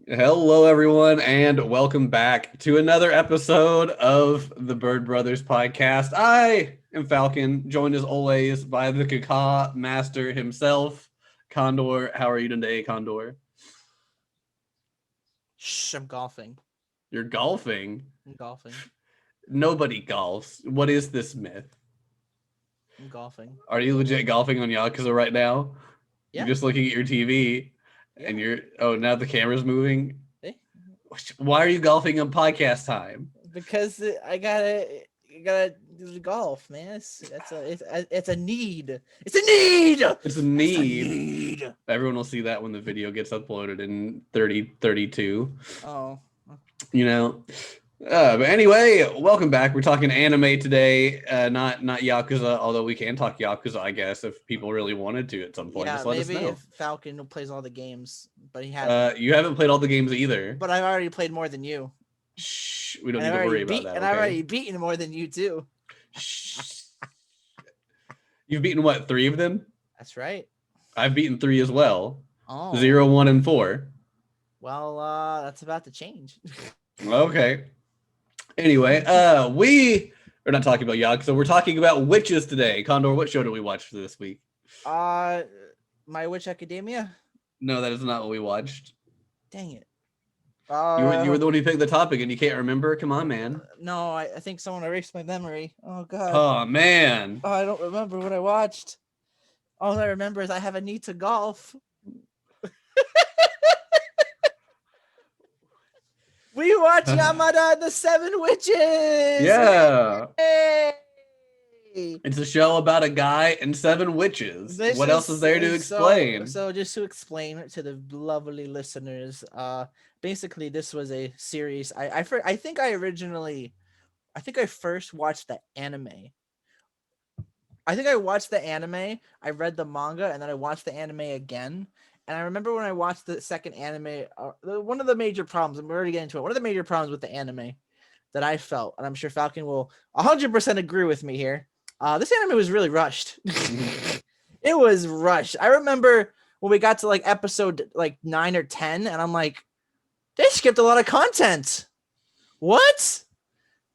Hello, everyone, and welcome back to another episode of the Bird Brothers podcast. I am Falcon, joined as always by the Kaka master himself, Condor. How are you today, Condor? Shh, I'm golfing. You're golfing? I'm golfing. Nobody golfs. What is this myth? I'm golfing. Are you legit golfing on Yakuza right now? Yeah. You're just looking at your TV, and now the camera's moving? Eh? Why are you golfing on podcast time? Because I gotta do golf, man. It's a need. It's a need. It's a need. Everyone will see that when the video gets uploaded in 3032. Oh. But anyway, welcome back. We're talking anime today, not Yakuza, although we can talk Yakuza, I guess, if people really wanted to at some point. Yeah, just let us maybe know. if Falcon plays all the games, but he hasn't. You haven't played all the games either. But I've already played more than you. Shh, we don't need to worry about that. And I've already beaten more than you too. Shh. You've beaten what, 3 of them? That's right. I've beaten 3 as well. Oh. 0, 1, and 4. Well, that's about to change. Okay. Anyway, we are not talking about Yakuza. We're talking about witches today. Condor, what show did we watch for this week? My Witch Academia? No, that is not what we watched. Dang it. You were the one who picked the topic and you can't remember? Come on, man. No, I think someone erased my memory. Oh, God. Oh, man. Oh, I don't remember what I watched. All I remember is I have a need to golf. We watched Yamada and the 7 Witches. Yeah. Hey. It's a show about a guy and 7 witches. What else is there to explain? So just to explain to the lovely listeners, basically this was a series. I think I first watched the anime. I think I watched the anime, I read the manga, and then I watched the anime again. And I remember when I watched the second anime, one of the major problems, and we're already getting into it, one of the major problems with the anime that I felt, and I'm sure Falcon will 100% agree with me here, this anime was really rushed. It was rushed. I remember when we got to like episode like 9 or 10, and I'm like, they skipped a lot of content. What?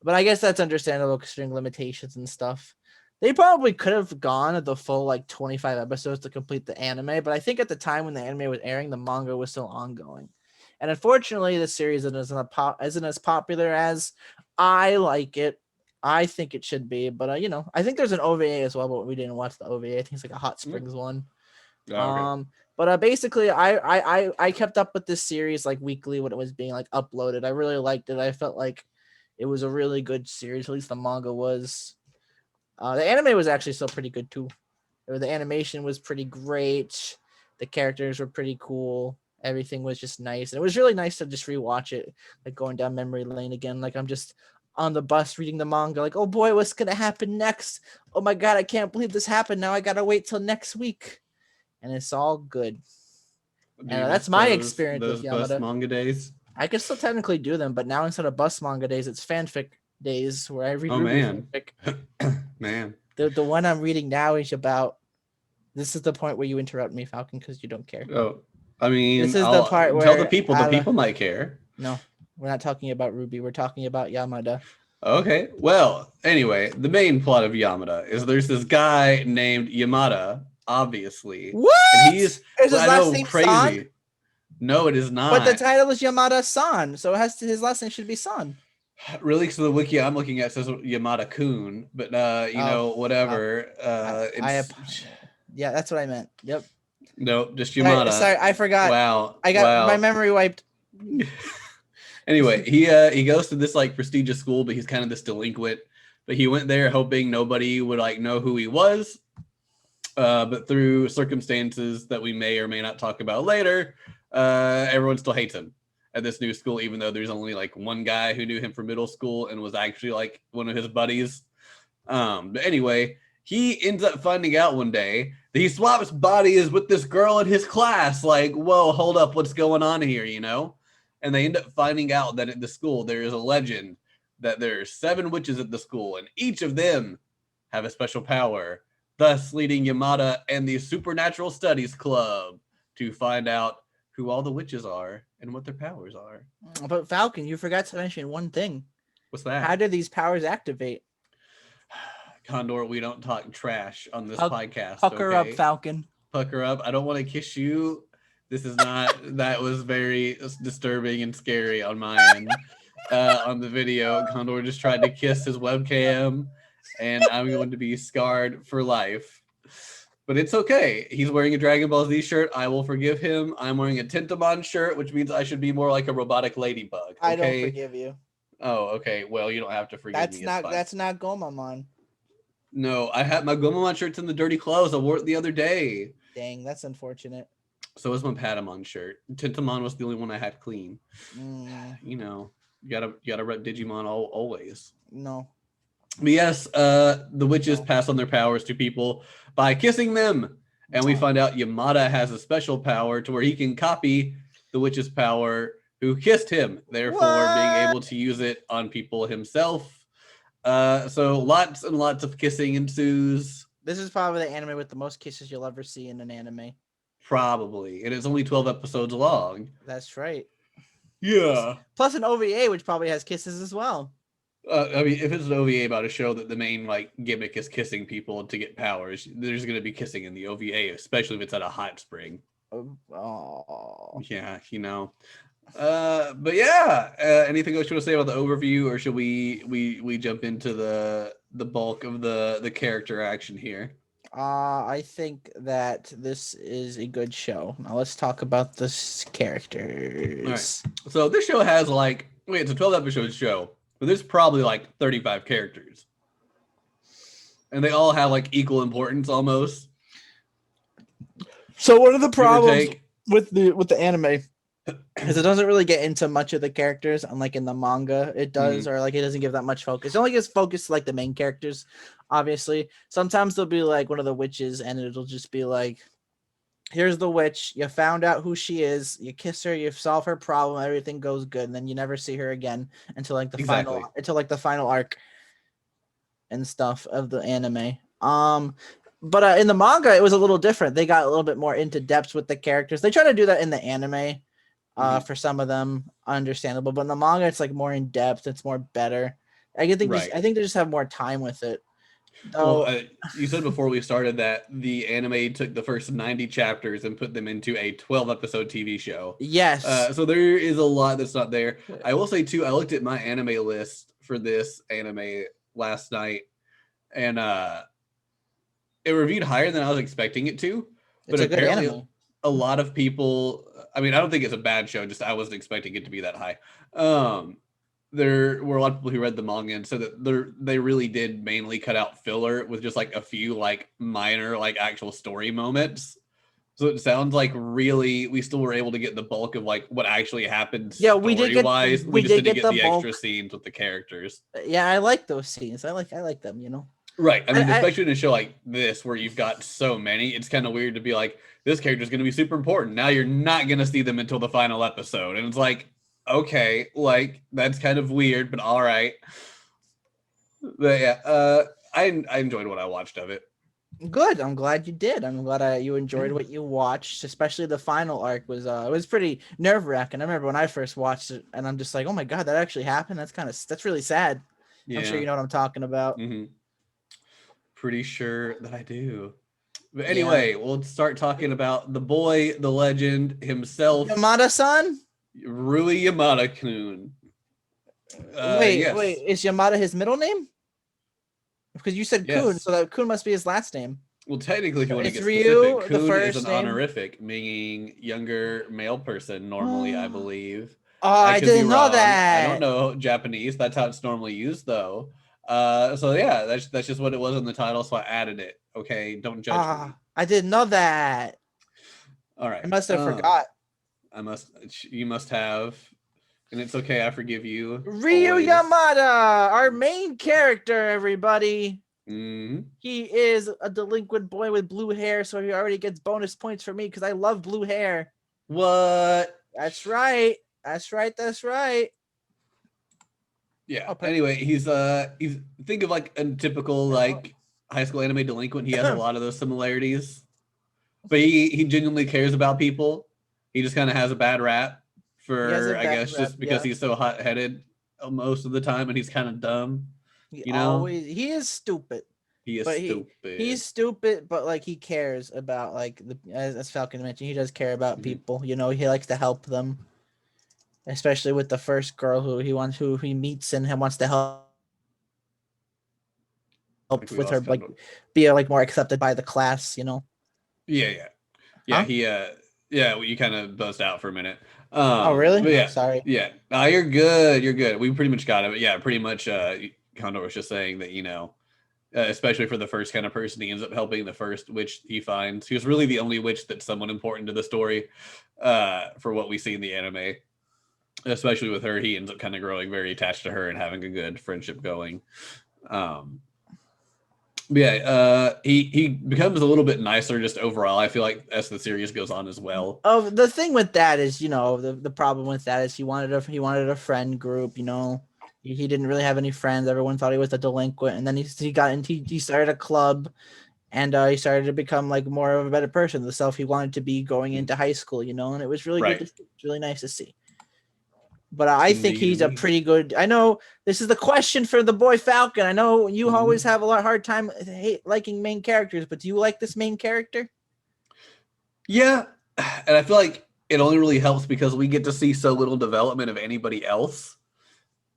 But I guess that's understandable considering limitations and stuff. They probably could have gone the full like 25 episodes to complete the anime, but I think at the time when the anime was airing, the manga was still ongoing. And unfortunately, the series isn't as popular as I like it. I think it should be, but I think there's an OVA as well, but we didn't watch the OVA. I think it's like a Hot Springs one. Okay. But basically, I kept up with this series like weekly when it was being like uploaded. I really liked it. I felt like it was a really good series. At least the manga was. The anime was actually still pretty good too. The animation was pretty great. The characters were pretty cool. Everything was just nice. And it was really nice to just rewatch it, like going down memory lane again. Like I'm just on the bus reading the manga, like, oh boy, what's going to happen next? Oh my God, I can't believe this happened. Now I got to wait till next week. And it's all good. And that's my experience with Yamada. Bus manga days? I could still technically do them, but now instead of bus manga days, it's fanfic days where I read fanfic. Man. The one I'm reading now is about. This is the point where you interrupt me, Falcon, because you don't care. Oh, I mean, this is the part where tell the people. The people might care. No, we're not talking about Ruby. We're talking about Yamada. Okay. Well, anyway, the main plot of Yamada is there's this guy named Yamada, obviously. What? And is his last name crazy. San? No, it is not. But the title is Yamada-san, so his last name should be San. Really? So the wiki I'm looking at says Yamada Kun, but whatever. Yeah, that's what I meant. Yep. No, just Yamada. Sorry, I forgot. Wow. I got my memory wiped. Anyway, he goes to this like prestigious school, but he's kind of this delinquent. But he went there hoping nobody would like know who he was. But through circumstances that we may or may not talk about later, everyone still hates him at this new school, even though there's only like one guy who knew him from middle school and was actually like one of his buddies. But anyway, he ends up finding out one day that he swaps bodies with this girl in his class. Like, whoa, hold up, what's going on here, And they end up finding out that at the school there is a legend that there are 7 witches at the school, and each of them have a special power thus leading Yamada and the Supernatural Studies Club to find out who all the witches are and what their powers are. But Falcon, you forgot to mention one thing. What's that? How do these powers activate? Condor, we don't talk trash on this podcast. Pucker okay? up, Falcon. Pucker up. I don't want to kiss you. This is not. That was very disturbing and scary on my end. On the video, Condor just tried to kiss his webcam, and I'm going to be scarred for life. But it's okay. He's wearing a Dragon Ball Z shirt. I will forgive him. I'm wearing a Tentamon shirt, which means I should be more like a robotic ladybug. Okay? I don't forgive you. Oh, okay. Well, you don't have to forgive me. That's not Gomamon. No, I had my Gomamon shirts in the dirty clothes. I wore it the other day. Dang, that's unfortunate. So was my Patamon shirt. Tentamon was the only one I had clean. You know, you gotta rep Digimon always. No. But yes, the witches pass on their powers to people by kissing them. And we find out Yamada has a special power to where he can copy the witch's power who kissed him, therefore being able to use it on people himself. So lots and lots of kissing ensues. This is probably the anime with the most kisses you'll ever see in an anime. Probably. And it's only 12 episodes long. That's right. Yeah. Plus an OVA, which probably has kisses as well. I mean, if it's an OVA about a show that the main like gimmick is kissing people to get powers, there's going to be kissing in the OVA, especially if it's at a hot spring. Oh. Yeah, you know. But yeah, anything else you want to say about the overview, or should we jump into the bulk of the character action here? I think that this is a good show. Now let's talk about the characters. All right. So this show has it's a 12 episode show, but there's probably like 35 characters, and they all have like equal importance almost. So one of the problems with the anime is it doesn't really get into much of the characters, unlike in the manga it does, or like it doesn't give that much focus. It only gives focus to like the main characters, obviously. Sometimes there'll be like one of the witches and it'll just be like, here's the witch, you found out who she is, you kiss her, you solve her problem, everything goes good, and then you never see her again until like the final arc and stuff of the anime. But in the manga it was a little different. They got a little bit more into depth with the characters. They try to do that in the anime. For some of them, understandable, but in the manga, it's like more in depth. It's more better. I think they just have more time with it. Well, you said before we started that the anime took the first 90 chapters and put them into a 12 episode TV show. Yes. So there is a lot that's not there. I will say too, I looked at my anime list for this anime last night, and it reviewed higher than I was expecting it to. But apparently, a lot of people. I mean, I don't think it's a bad show. Just I wasn't expecting it to be that high. There were a lot of people who read the manga and said that they really did mainly cut out filler with just like a few like minor like actual story moments. So it sounds like really we still were able to get the bulk of like what actually happened. Yeah, we did get. We just didn't get the extra scenes with the characters. Yeah, I like those scenes. I like them. You know. Right. I mean, especially in a show like this where you've got so many, it's kind of weird to be like, this character is going to be super important. Now you're not going to see them until the final episode. And it's like, okay, like that's kind of weird, but all right. But yeah, I enjoyed what I watched of it. Good. I'm glad you did. I'm glad you enjoyed what you watched, especially the final arc was it was pretty nerve-wracking. I remember when I first watched it and I'm just like, oh my God, that actually happened. That's really sad. Yeah. I'm sure you know what I'm talking about. Mm-hmm. Pretty sure that I do. But anyway, we'll start talking about the boy, the legend himself. Yamada-san? Rui Yamada Kun. Wait, is Yamada his middle name? Because you said Kun, so that Kun must be his last name. Well, technically, if you want to get Ryu, specific, Kun is an honorific, meaning younger male person, normally, I believe. Oh, I didn't know that. I don't know Japanese. That's how it's normally used, though. So yeah, that's just what it was in the title, so I added it. Okay, don't judge me. I didn't know that. All right. I must have forgot. You must have, and it's okay, I forgive you. Ryu Yamada, our main character, everybody. Mm-hmm. He is a delinquent boy with blue hair, so he already gets bonus points for me because I love blue hair. What? That's right. Yeah. Anyway, he's think of like a typical like High School Anime Delinquent, he has a lot of those similarities. But he genuinely cares about people. He just kind of has a bad rap for, I guess, just because he's so hot-headed most of the time, and he's kind of dumb. He is stupid. He is stupid. He's stupid, but like he cares about like as Falcon mentioned, he does care about people. You know, he likes to help them, especially with the first girl who he meets and wants to help with her, like be like more accepted by the class. You know. Yeah. Huh? You kind of buzzed out for a minute. Oh really? Yeah, sorry. Yeah, no, you're good. We pretty much got it. But yeah, pretty much. Condor was just saying that especially for the first kind of person he ends up helping, the first witch he finds. He was really the only witch that's somewhat important to the story, for what we see in the anime. Especially with her, he ends up kind of growing very attached to her and having a good friendship going. He becomes a little bit nicer just overall, I feel like, as the series goes on as well. Oh, the thing with that is, the problem with that is he wanted a friend group, He didn't really have any friends. Everyone thought he was a delinquent, and then he started a club, and he started to become like more of a better person, the self he wanted to be going into high school, and it was really good. It's really nice to see. But I think he's a pretty good. I know this is the question for the boy Falcon. I know you always have a hard time liking main characters, but do you like this main character? Yeah, and I feel like it only really helps because we get to see so little development of anybody else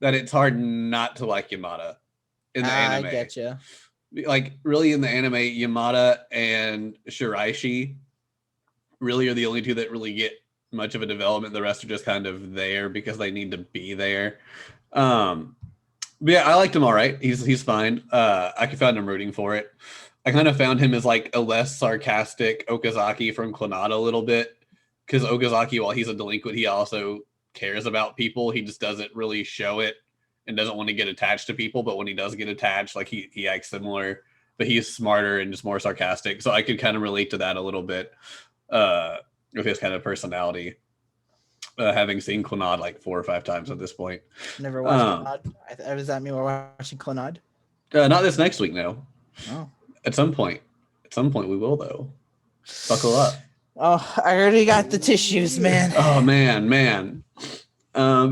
that it's hard not to like Yamada in the anime. I get you. Like, really, in the anime, Yamada and Shiraishi really are the only two that really get much of a development. The rest are just kind of there because they need to be there. But yeah, I liked him all right. He's fine. I found him rooting for it. I kind of found him as like a less sarcastic Okazaki from Clannad a little bit, because Okazaki, while he's a delinquent, he also cares about people. He just doesn't really show it and doesn't want to get attached to people. But when he does get attached, like he acts similar, but he's smarter and just more sarcastic. So I could kind of relate to that a little bit with his kind of personality. Having seen Clannad like 4 or 5 times at this point. Never watched Clannad. Does that mean we're watching Clannad? Not this next week, no. Oh. At some point we will, though. Buckle up. Oh, I already got the tissues, man. Oh man. I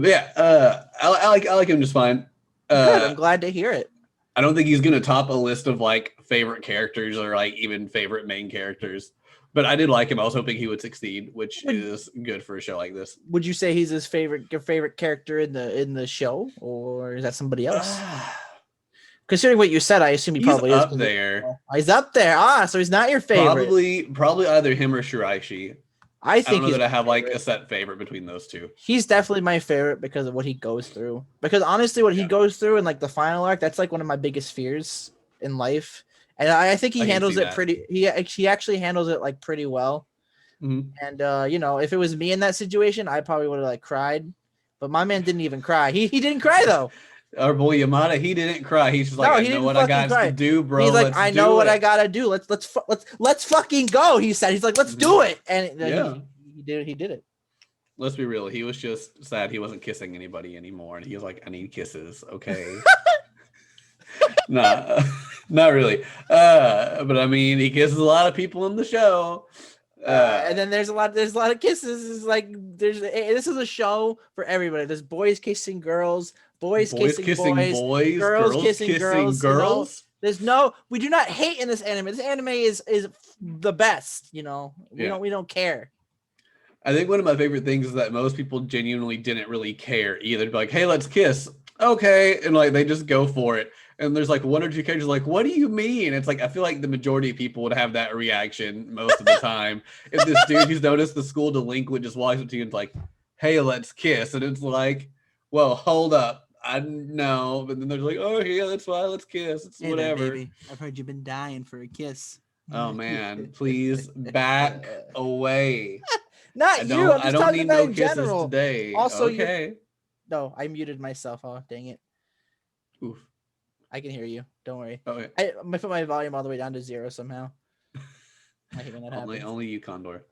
like him just fine. Good, I'm glad to hear it. I don't think he's gonna top a list of like favorite characters or like even favorite main characters. But I did like him. I was hoping he would succeed, which is good for a show like this. Would you say he's your favorite character in the show, or is that somebody else? Considering what you said, I assume he's probably up there. He's up there. So he's not your favorite. Probably either him or Shiraishi. I think I don't know that I have like a set favorite between those two. He's definitely my favorite because of what he goes through. Because honestly, what he goes through in like the final arc, that's like one of my biggest fears in life. And I think he handles it pretty. He actually handles it like pretty well. Mm-hmm. And if it was me in that situation, I probably would have like cried. But my man didn't even cry. He didn't cry though. Our boy Yamada, he didn't cry. He's just like, I know what I got to do, bro. He's like, I know what I gotta do. Let's fucking go. He said, he's like, let's do it. And he did it. Let's be real. He was just sad he wasn't kissing anybody anymore, and he was like, I need kisses. Okay. Nah, not really. But I mean, he kisses a lot of people in the show. And then there's a lot of kisses. It's like this is a show for everybody. There's boys kissing girls, boys kissing boys, girls kissing girls. We do not hate in this anime. This anime is the best. We don't care. I think one of my favorite things is that most people genuinely didn't really care either. Be like, hey, let's kiss. Okay, and like they just go for it. And there's like 1 or 2 characters like, what do you mean? It's like, I feel like the majority of people would have that reaction most of the time. If this dude who's noticed the school delinquent just walks up to you and like, hey, let's kiss. And it's like, well, hold up. I know. But then they're like, oh, yeah, that's fine. Let's kiss. It's whatever. Baby. I've heard you've been dying for a kiss. Oh, man. Please back away. Not you. I don't need no kisses general. Today. Also, okay. No, I muted myself. Oh, dang it. Oof. I can hear you. Don't worry. Okay. I put my volume all the way down to 0 somehow. I hate when that happens. Only you, Condor.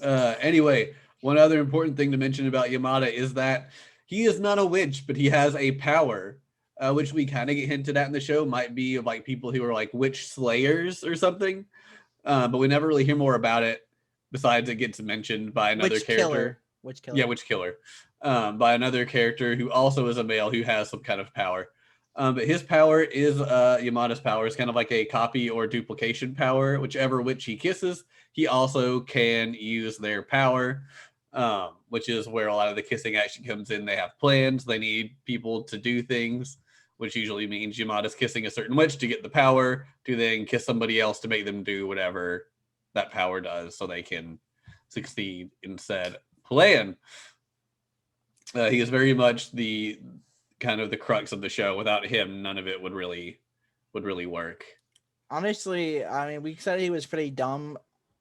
Anyway, one other important thing to mention about Yamada is that he is not a witch, but he has a power which we kind of get hinted at in the show, might be of like people who are like witch slayers or something. But we never really hear more about it. Besides, it gets mentioned by another character. Witch killer. Yeah, witch killer. By another character who also is a male who has some kind of power. But his power is Yamada's power is kind of like a copy or duplication power. Whichever witch he kisses, he also can use their power, which is where a lot of the kissing action comes in. They have plans. They need people to do things, which usually means Yamada's kissing a certain witch to get the power to then kiss somebody else to make them do whatever that power does so they can succeed in said plan. He is very much the kind of the crux of the show. Without him, none of it would really work. Honestly, I mean, we said he was pretty dumb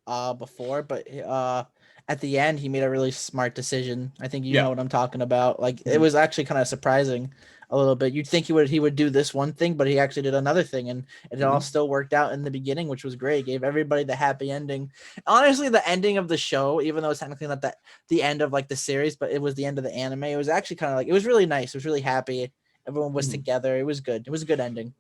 before, but at the end he made a really smart decision. I think you know what I'm talking about. Like it was actually kind of surprising a little bit. You'd think he would do this one thing, but he actually did another thing, and it all still worked out in the beginning, which was great. Gave everybody the happy ending. Honestly, the ending of the show, even though it's technically not the end of like the series, but it was the end of the anime. It was actually kind of like, it was really nice. It was really happy. Everyone was together. It was good. It was a good ending.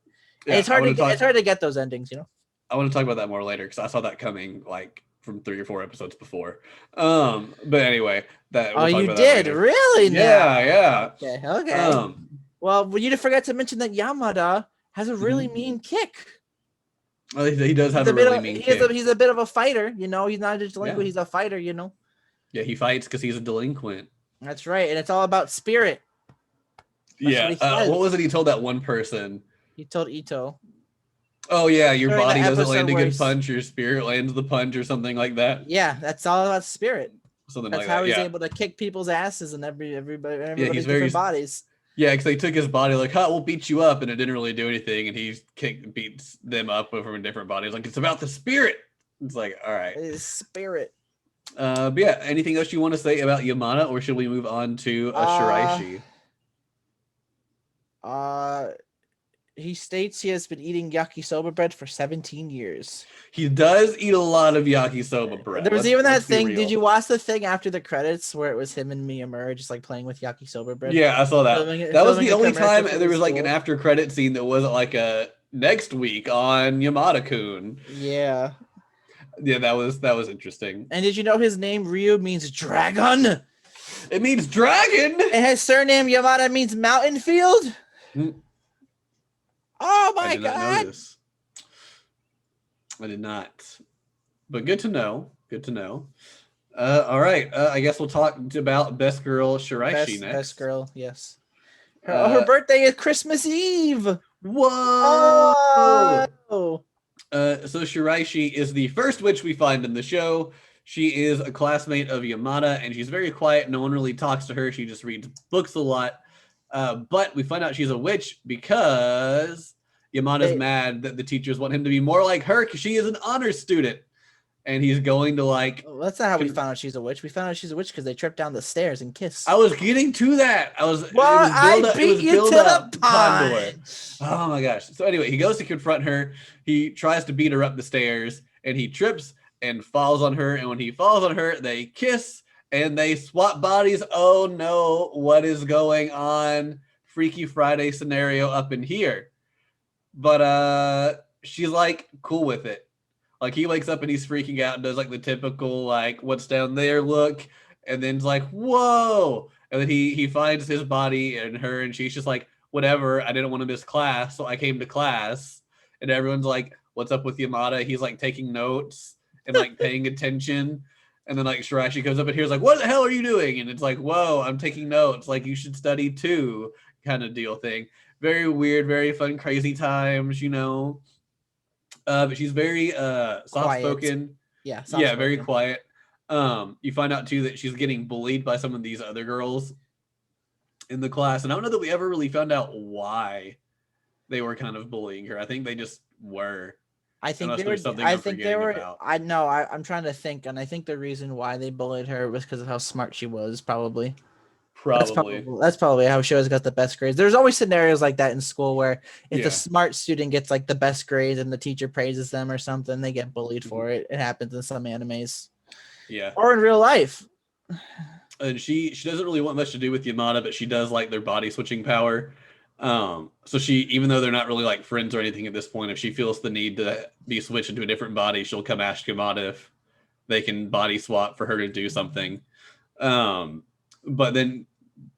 Yeah, it's hard to get those endings, you know. I want to talk about that more later because I saw that coming like from 3 or 4 episodes before. But anyway, that we'll you did really? Yeah. Okay. Well, you didn't forget to mention that Yamada has a really mean kick. Well, he does have a really mean kick. He's a bit of a fighter, you know. He's not just delinquent; he's a fighter, you know. Yeah, he fights because he's a delinquent. That's right, and it's all about spirit. That's what was it he told that one person? He told Ito. Oh yeah, your body doesn't land a good punch, your spirit lands the punch, or something like that. Yeah, that's all about spirit. Something that's like that. That's how he's able to kick people's asses and everybody's different very bodies. Yeah, because they took his body like, we'll beat you up, and it didn't really do anything, and he beats them up over in different bodies. Like, it's about the spirit. It's like, all right. It's spirit. But yeah, anything else you want to say about Yamada, or should we move on to Shiraishi? He states he has been eating yakisoba bread for 17 years. He does eat a lot of yakisoba bread. There was even that thing. Did you watch the thing after the credits where it was him and Miyamura just like playing with yakisoba bread? Yeah, I saw that. That was the only time there was like an after credit scene that wasn't like a next week on Yamada Kun. Yeah. Yeah, that was interesting. And did you know his name Ryu means dragon? It means dragon. And his surname Yamada means mountain field. Oh my God! I did not. But good to know. Good to know. All right. I guess we'll talk about Best Girl Shiraishi next. Best Girl, yes. Her birthday is Christmas Eve. Whoa! So Shiraishi is the first witch we find in the show. She is a classmate of Yamada, and she's very quiet. No one really talks to her. She just reads books a lot. But we find out she's a witch because Yamada's mad that the teachers want him to be more like her because she is an honor student. And he's going to like... Well, that's not how we found out she's a witch. We found out she's a witch because they tripped down the stairs and kissed. I was getting to that. I beat you to the punch. Oh my gosh. So anyway, he goes to confront her. He tries to beat her up the stairs and he trips and falls on her. And when he falls on her, they kiss. And they swap bodies. Oh no, what is going on? Freaky Friday scenario up in here. But she's like cool with it. Like he wakes up and he's freaking out and does like the typical like what's down there look. And then it's like, whoa. And then he finds his body and her and she's just like, whatever, I didn't want to miss class, so I came to class. And everyone's like, what's up with Yamada? He's like taking notes and like paying attention. And then like Shiraishi comes up and here's like, what the hell are you doing? And it's like, whoa, I'm taking notes. Like you should study too, kind of deal thing. Very weird, very fun, crazy times, you know. But she's very soft-spoken. Yeah, very quiet. You find out too that she's getting bullied by some of these other girls in the class. And I don't know that we ever really found out why they were kind of bullying her. I think they just were. I think they were. I'm trying to think, and I think the reason why they bullied her was because of how smart she was. Probably. That's probably how she always got the best grades. There's always scenarios like that in school where if the smart student gets like the best grades and the teacher praises them or something, they get bullied for it. It happens in some animes. Yeah. Or in real life. And she doesn't really want much to do with Yamada, but she does like their body switching power. So she, even though they're not really like friends or anything at this point, if she feels the need to be switched into a different body, she'll come ask Yamada if they can body swap for her to do something. But then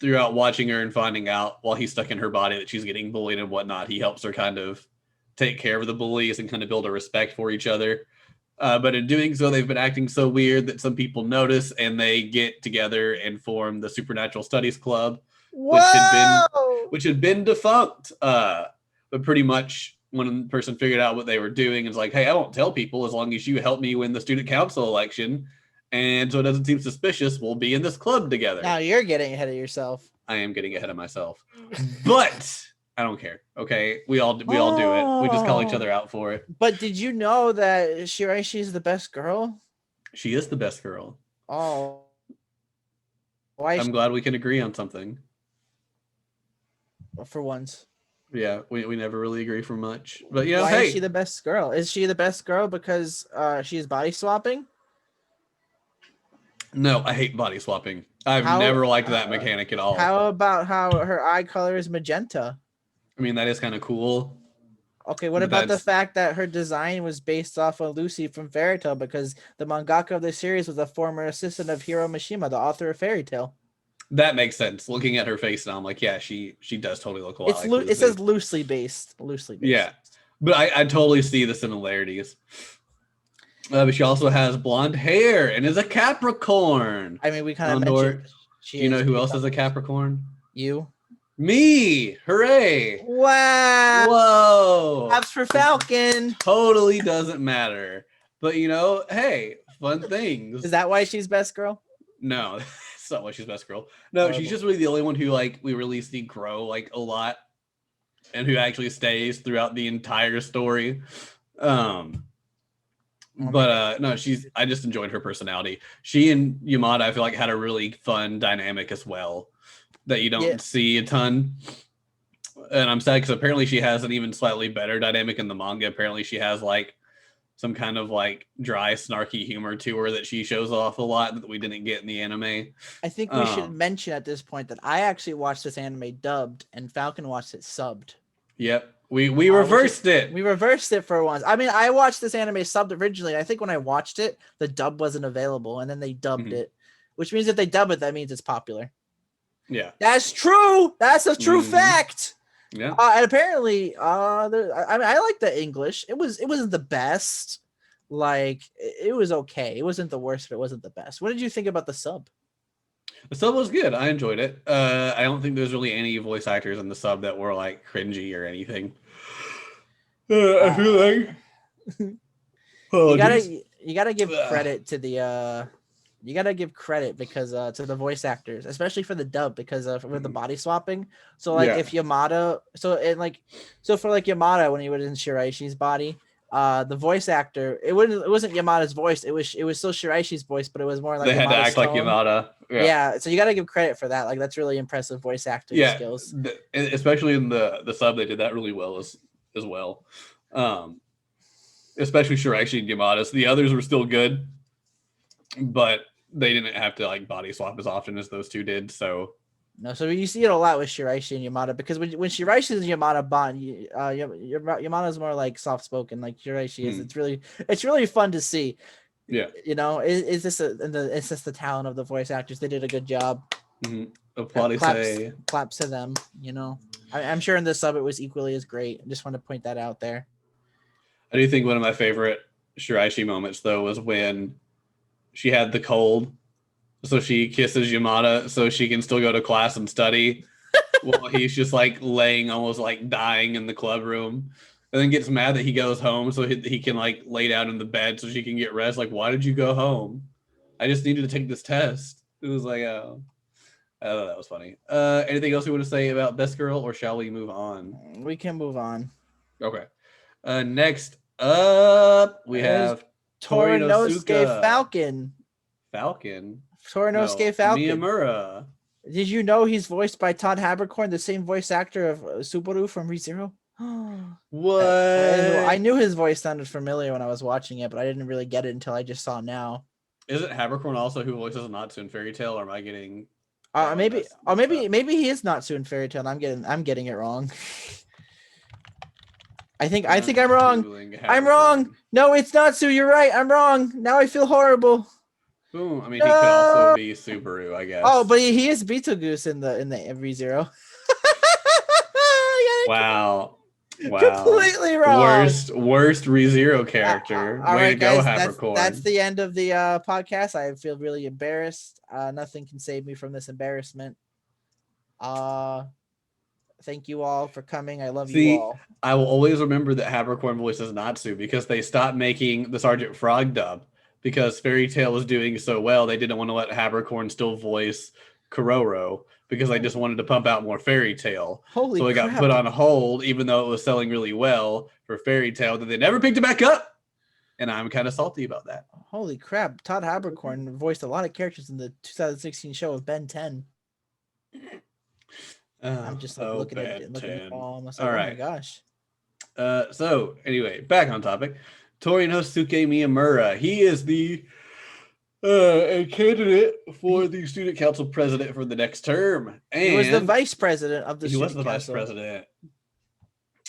throughout watching her and finding out while he's stuck in her body that she's getting bullied and whatnot, he helps her kind of take care of the bullies and kind of build a respect for each other. But in doing so, they've been acting so weird that some people notice and they get together and form the Supernatural Studies Club, Whoa! which had been defunct. But pretty much one person figured out what they were doing and was like, hey, I won't tell people as long as you help me win the student council election. And so it doesn't seem suspicious, we'll be in this club together. Now you're getting ahead of yourself. I am getting ahead of myself. But I don't care. Okay. We all do it. We just call each other out for it. But did you know that Shiraishi is the best girl? She is the best girl. Oh. Why I'm glad we can agree on something. For once. Yeah, we never really agree for much. But yeah, why is she the best girl? Is she the best girl because she's body swapping? No, I hate body swapping. I've never liked that mechanic at all. How about how her eye color is magenta? I mean, that is kind of cool. Okay, what about the fact that her design was based off of Lucy from Fairy Tail because the mangaka of the series was a former assistant of Hiro Mishima, the author of Fairy Tail? That makes sense. Looking at her face now, I'm like, yeah, she does totally look a lot like Lucy. It says loosely based. Yeah, but I totally see the similarities. But she also has blonde hair and is a Capricorn. I mean, we kind of mentioned. You know who else is a Capricorn? You. Me. Hooray. Wow. Whoa. Claps for Falcon. Totally doesn't matter. But, hey, fun things. Is that why she's best girl? No, that's not why she's best girl. No, she's just really the only one who, we really see grow, a lot. And who actually stays throughout the entire story. But no, I just enjoyed her personality. She and Yamada, I feel like, had a really fun dynamic as well that you don't see a ton. And I'm sad because apparently she has an even slightly better dynamic in the manga. Apparently she has some kind of dry, snarky humor to her that she shows off a lot that we didn't get in the anime. I think we should mention at this point that I actually watched this anime dubbed and Falcon watched it subbed. Yep. We reversed it. We reversed it for once. I mean, I watched this anime subbed originally. I think when I watched it, the dub wasn't available, and then they dubbed it, which means if they dub it, that means it's popular. Yeah, that's true. That's a true fact. Yeah, and apparently, I like the English. It wasn't the best. It was okay. It wasn't the worst, but it wasn't the best. What did you think about the sub? The sub was good. I enjoyed it. I don't think there's really any voice actors in the sub that were cringy or anything. I feel like you gotta give credit to the you gotta give credit because to the voice actors, especially for the dub because with the body swapping. So if Yamada, so for Yamada when he was in Shiraishi's body. The voice actor, it wasn't Yamada's voice. It was still Shiraishi's voice, but it was more like they had to act like Yamada. Yeah, so you got to give credit for that. That's really impressive voice acting skills. Especially in the sub, they did that really well as well. Especially Shiraishi and Yamada. So the others were still good, but they didn't have to body swap as often as those two did. So. No, so you see it a lot with Shiraishi and Yamada because when Shiraishi and Yamada bond, Yamada's more soft spoken like Shiraishi is. It's really fun to see. Yeah, is this the talent of the voice actors? They did a good job. Claps to them. I'm sure in the sub it was equally as great. I just want to point that out there. I do think one of my favorite Shiraishi moments though was when she had the cold. So she kisses Yamada so she can still go to class and study while he's just laying almost dying in the club room, and then gets mad that he goes home so he can lay down in the bed so she can get rest. Why did you go home? I just needed to take this test. It was oh. I thought that was funny. Anything else you want to say about Best Girl, or shall we move on? We can move on. Okay. Next up we have Torinosuke Falcon. Falcon. Torinosuke Falcon. Miyamura. Did you know he's voiced by Todd Haberkorn, the same voice actor of Subaru from ReZero? What? I knew his voice sounded familiar when I was watching it, but I didn't really get it until I just saw now. Isn't Haberkorn also who voices Natsu in Fairy Tail, or am I getting... Maybe, that's or messed up. maybe he is Natsu in Fairy Tail. And I'm getting it wrong. I think I'm wrong. Googling I'm wrong. Habercorn. No, it's Natsu. You're right. I'm wrong. Now I feel horrible. Boom. I mean, he could also No. be Subaru, I Oh, guess. but he is Beetlejuice in the ReZero. Wow. Wow. Completely wrong. Worst ReZero character. All Way to right, go, guys. That's Habercorn. the end of the podcast. I feel really embarrassed. Nothing can save me from this embarrassment. Thank you all for coming. I love you See, all. I will always remember that Habercorn voices Natsu because they stopped making the Sergeant Frog dub because Fairy Tail was doing so well. They didn't want to let Habercorn still voice Kororo because they just wanted to pump out more Fairy Tail. Holy So it got crap. put on hold, even though it was selling really well for Fairy Tail. That they never picked it back up, and I'm kind of salty about that. Holy crap. Todd Habercorn voiced a lot of characters in the 2016 show of Ben 10. I'm just like looking at it all. I'm like, All right. Oh my gosh. So anyway, back on topic. Torinosuke Miyamura. He is the a candidate for the student council president for the next term. And he was the vice president of the student student council. Vice president.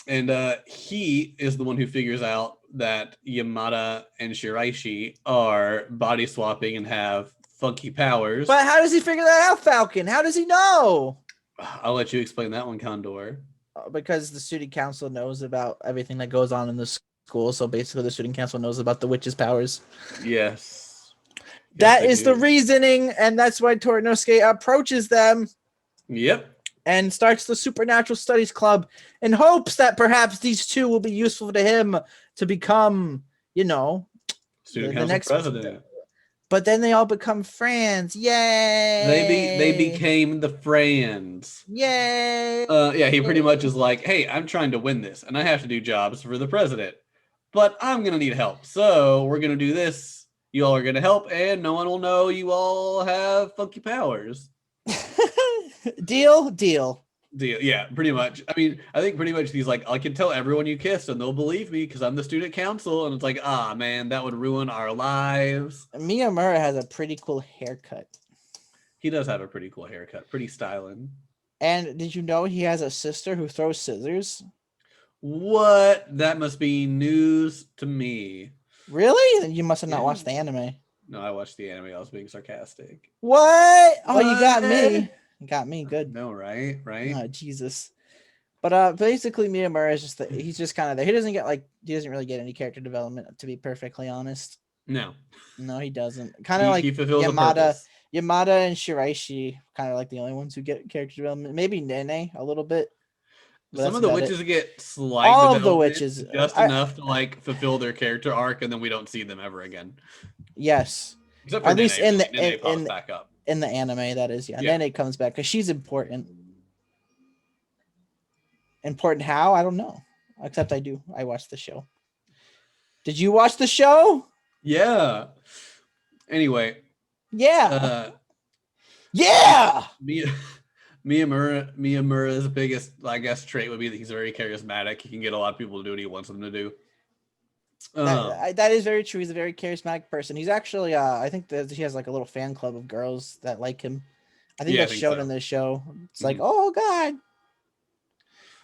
And he is the one who figures out that Yamada and Shiraishi are body swapping and have funky powers. But how does he figure that out, Falcon? How does he know? I'll let you explain that one, Condor. Because the student council knows about everything that goes on in the school. So basically, the student council knows about the witch's powers. Yes. That is the reasoning, and that's why Torinosuke approaches them. Yep. And starts the Supernatural Studies Club in hopes that perhaps these two will be useful to him to become, student council president. But then they all become friends. Yay! They became the friends. Yay! Yeah, he pretty much is like, hey, I'm trying to win this, and I have to do jobs for the president, but I'm gonna need help. So we're gonna do this. You all are gonna help, and no one will know you all have funky powers. Deal. Yeah, pretty much. I mean, I think pretty much he's like, I can tell everyone you kissed and they'll believe me because I'm the student council. And it's like, man, that would ruin our lives. Miyamura has a pretty cool haircut. He does have a pretty cool haircut. Pretty styling. And did you know he has a sister who throws scissors? What? That must be news to me. Really? You must have not watched the anime. No, I watched the anime. I was being sarcastic. What? Oh, you got me. Got me good. No, right? Oh, Jesus. But basically Miyamura is just he's just kind of there. He doesn't really get any character development, to be perfectly honest. No, he doesn't. Kind of like he fulfills Yamada and Shiraishi, kind of like the only ones who get character development. Maybe Nene a little bit. Some of the witches get slight all of the witches just enough to fulfill their character arc, and then we don't see them ever again. Yes, except for at least Nene pops back up. In the anime, that is, yeah. Nene comes back because she's important. Important how? I don't know. Except I do. I watched the show. Did you watch the show? Yeah. Anyway. Yeah. Yeah. Miyamura's biggest, I guess, trait would be that he's very charismatic. He can get a lot of people to do what he wants them to do. That is very true. He's a very charismatic person. He's actually, I think that he has like a little fan club of girls that like him. I think that's shown in this show. It's like, oh God,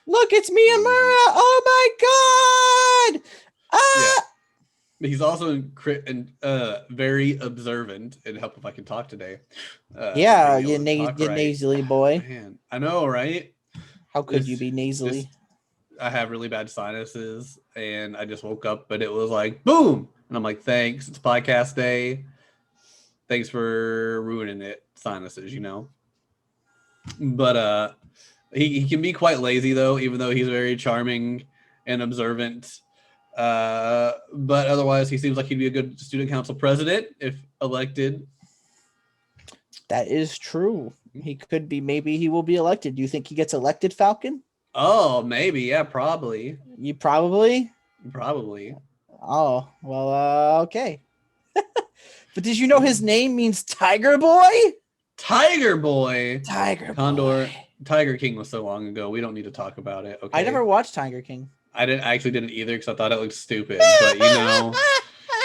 look, it's Miyamura. Oh my God. But he's also very observant. And help if I can talk today. You nasally boy. Man, I know, right? How could you be nasally? I have really bad sinuses, and I just woke up, but it was like, boom! And I'm like, thanks, it's podcast day. Thanks for ruining it, sinuses, But he can be quite lazy, though, even though he's very charming and observant. But otherwise, he seems like he'd be a good student council president if elected. That is true. He could be. Maybe he will be elected. Do you think he gets elected, Falcon? Oh, maybe. Yeah, probably. You probably? Probably. Oh, well, okay. But did you know his name means Tiger Boy? Tiger Boy. Condor. Tiger King was so long ago. We don't need to talk about it. Okay. I never watched Tiger King. I actually didn't either because I thought it looked stupid. But,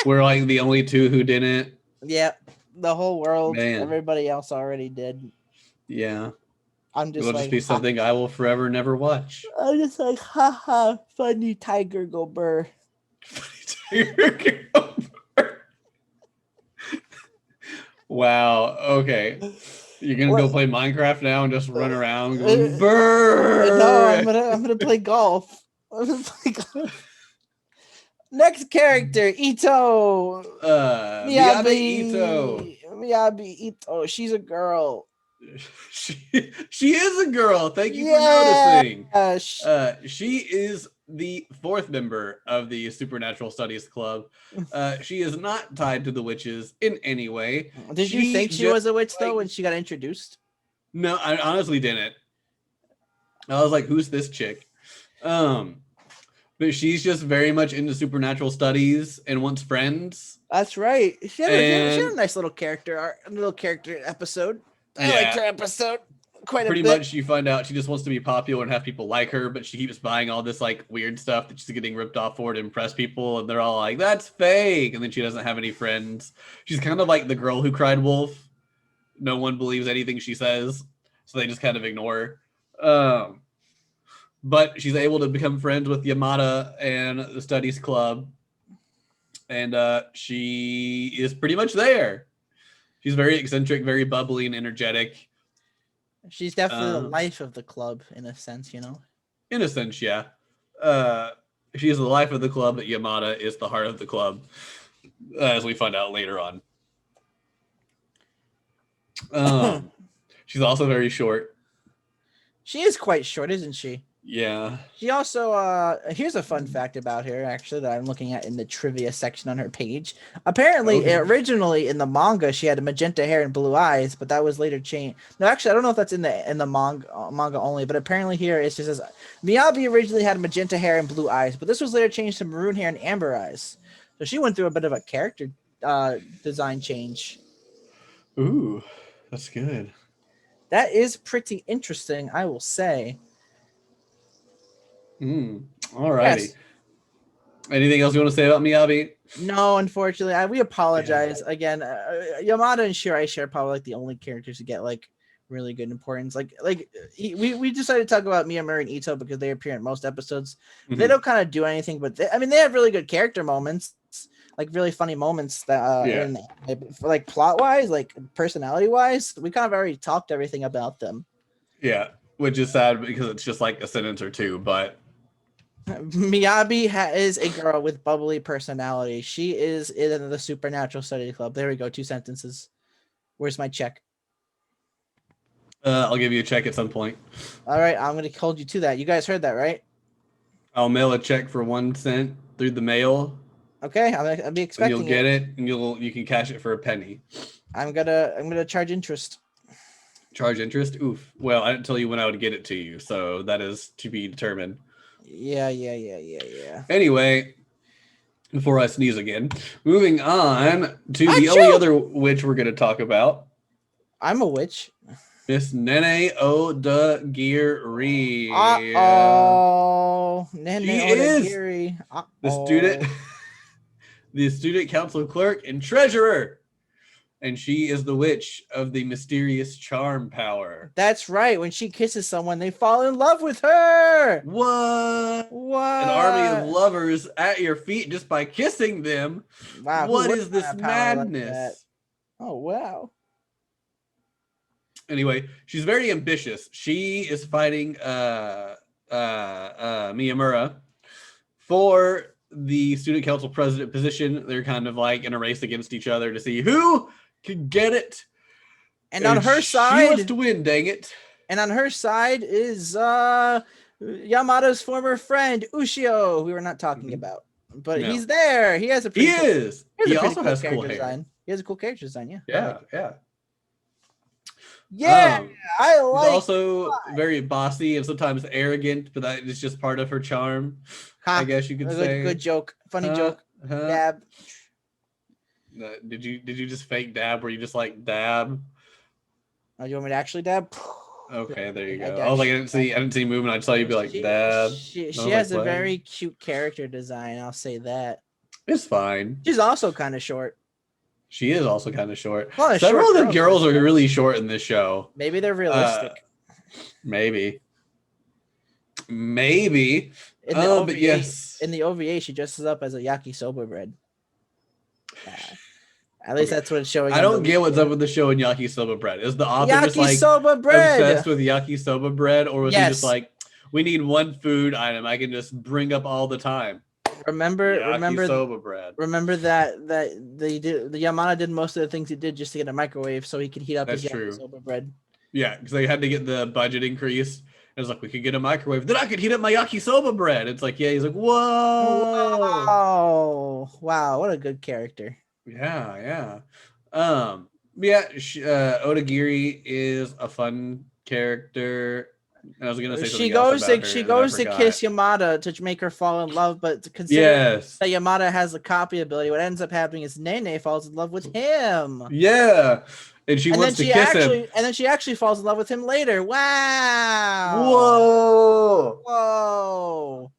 we're like the only two who didn't. Yeah. The whole world. Man. Everybody else already did. Yeah. I'm just It'll just like, be something I will forever never watch. I'm just like, haha, funny tiger go burr. Wow. Okay. You're gonna go What? play Minecraft now and just run around going No, I'm burr. gonna play golf. I'm gonna play golf. Next character, Ito. Miyabi Ito. Miyabi Ito. She's a girl. She is a girl. Thank you for Yeah. noticing. She is the fourth member of the Supernatural Studies Club. She is not tied to the witches in any way. Did you think she was a witch though when she got introduced? No, I honestly didn't. I was like, "Who's this chick?" But she's just very much into supernatural studies and wants friends. That's right. She had a nice little character episode. I liked her episode quite a bit. Pretty much, you find out she just wants to be popular and have people like her, but she keeps buying all this like weird stuff that she's getting ripped off for to impress people, and they're all like, "That's fake," and then she doesn't have any friends. She's kind of like the girl who cried wolf. No one believes anything she says, so they just kind of ignore her. But she's able to become friends with Yamada and the studies club, and she is pretty much there. She's very eccentric, very bubbly and energetic. She's definitely the life of the club in a sense, you know. In a sense, yeah. She is the life of the club, but Yamada is the heart of the club, as we find out later on. She's also very short. She is quite short, isn't she? Yeah. She also here's a fun fact about her actually that I'm looking at in the trivia section on her page. Apparently, originally in the manga she had magenta hair and blue eyes, but that was later changed. No, actually I don't know if that's in the manga only, but apparently here it just says Miyabi originally had magenta hair and blue eyes, but this was later changed to maroon hair and amber eyes. So she went through a bit of a character design change. Ooh, that's good. That is pretty interesting, I will say. All righty. Yes. Anything else you want to say about Miyabi? No, unfortunately, we apologize again. Yamada and Shiraishi are probably like the only characters to get like really good importance. We decided to talk about Miyamura and Ito because they appear in most episodes. They don't kind of do anything, but they have really good character moments, like really funny moments that like plot wise, like personality wise. We kind of already talked everything about them. Yeah, which is sad because it's just like a sentence or two, but. Miyabi is a girl with bubbly personality. She is in the Supernatural Study Club. There we go. 2 sentences. Where's my check? I'll give you a check at some point. All right, I'm going to hold you to that. You guys heard that, right? I'll mail a check for 1 cent through the mail. Okay, I'll be expecting you'll get it, and you can cash it for a penny. I'm gonna charge interest. Charge interest? Oof. Well, I didn't tell you when I would get it to you, so that is to be determined. Yeah. Anyway, before I sneeze again, moving on to the only other witch we're going to talk about. I'm a witch. Miss Nene Odagiri. Nene Odagiri. The student council clerk and treasurer. And she is the witch of the mysterious charm power. That's right. When she kisses someone, they fall in love with her. What? An army of lovers at your feet just by kissing them. Wow. What is this madness? Like oh, wow. Anyway, she's very ambitious. She is fighting Miyamura for the student council president position. They're kind of like in a race against each other to see who can get it. And on her side, she wants to win, dang it. And on her side is Yamada's former friend Ushio, who we're not talking about. But he's there. He has a pretty He also has cool hair. Design. He has a cool character design, Yeah. I like. He's also very bossy and sometimes arrogant, but that is just part of her charm. I guess you could say. Good joke, funny joke. Dab. Did you just fake dab? Were you just like dab? Oh, you want me to actually dab? Okay, there you go. I was like, I didn't see movement. I just saw you be like dab. She has a very cute character design. I'll say that. It's fine. She's also kind of short. She is also kind of short. A lot of Several short of the girls are show. really short in this show. Maybe they're realistic. Maybe. In the OVA, But yes. in the OVA, she dresses up as a yakisoba bread. At least that's what it's showing. I don't get what's up with the show and yakisoba bread. Is the author just like yakisoba bread obsessed with yakisoba bread, or was he Yes. just like, we need one food item I can just bring up all the time? Remember yakisoba bread. Remember that they did the Yamada did most of the things he did just to get a microwave so he could heat up That's his true. yakisoba bread. Yeah, because they had to get the budget increase. It was like, we could get a microwave, then I could heat up my yakisoba bread. It's like, yeah, he's like, whoa, oh wow, what a good character. Yeah. Odagiri is a fun character. I was gonna say she goes to kiss Yamada to make her fall in love, but considering that Yamada has a copy ability, what ends up happening is Nene falls in love with him. Yeah, and she wants to kiss him, and then she actually falls in love with him later. Wow! Whoa!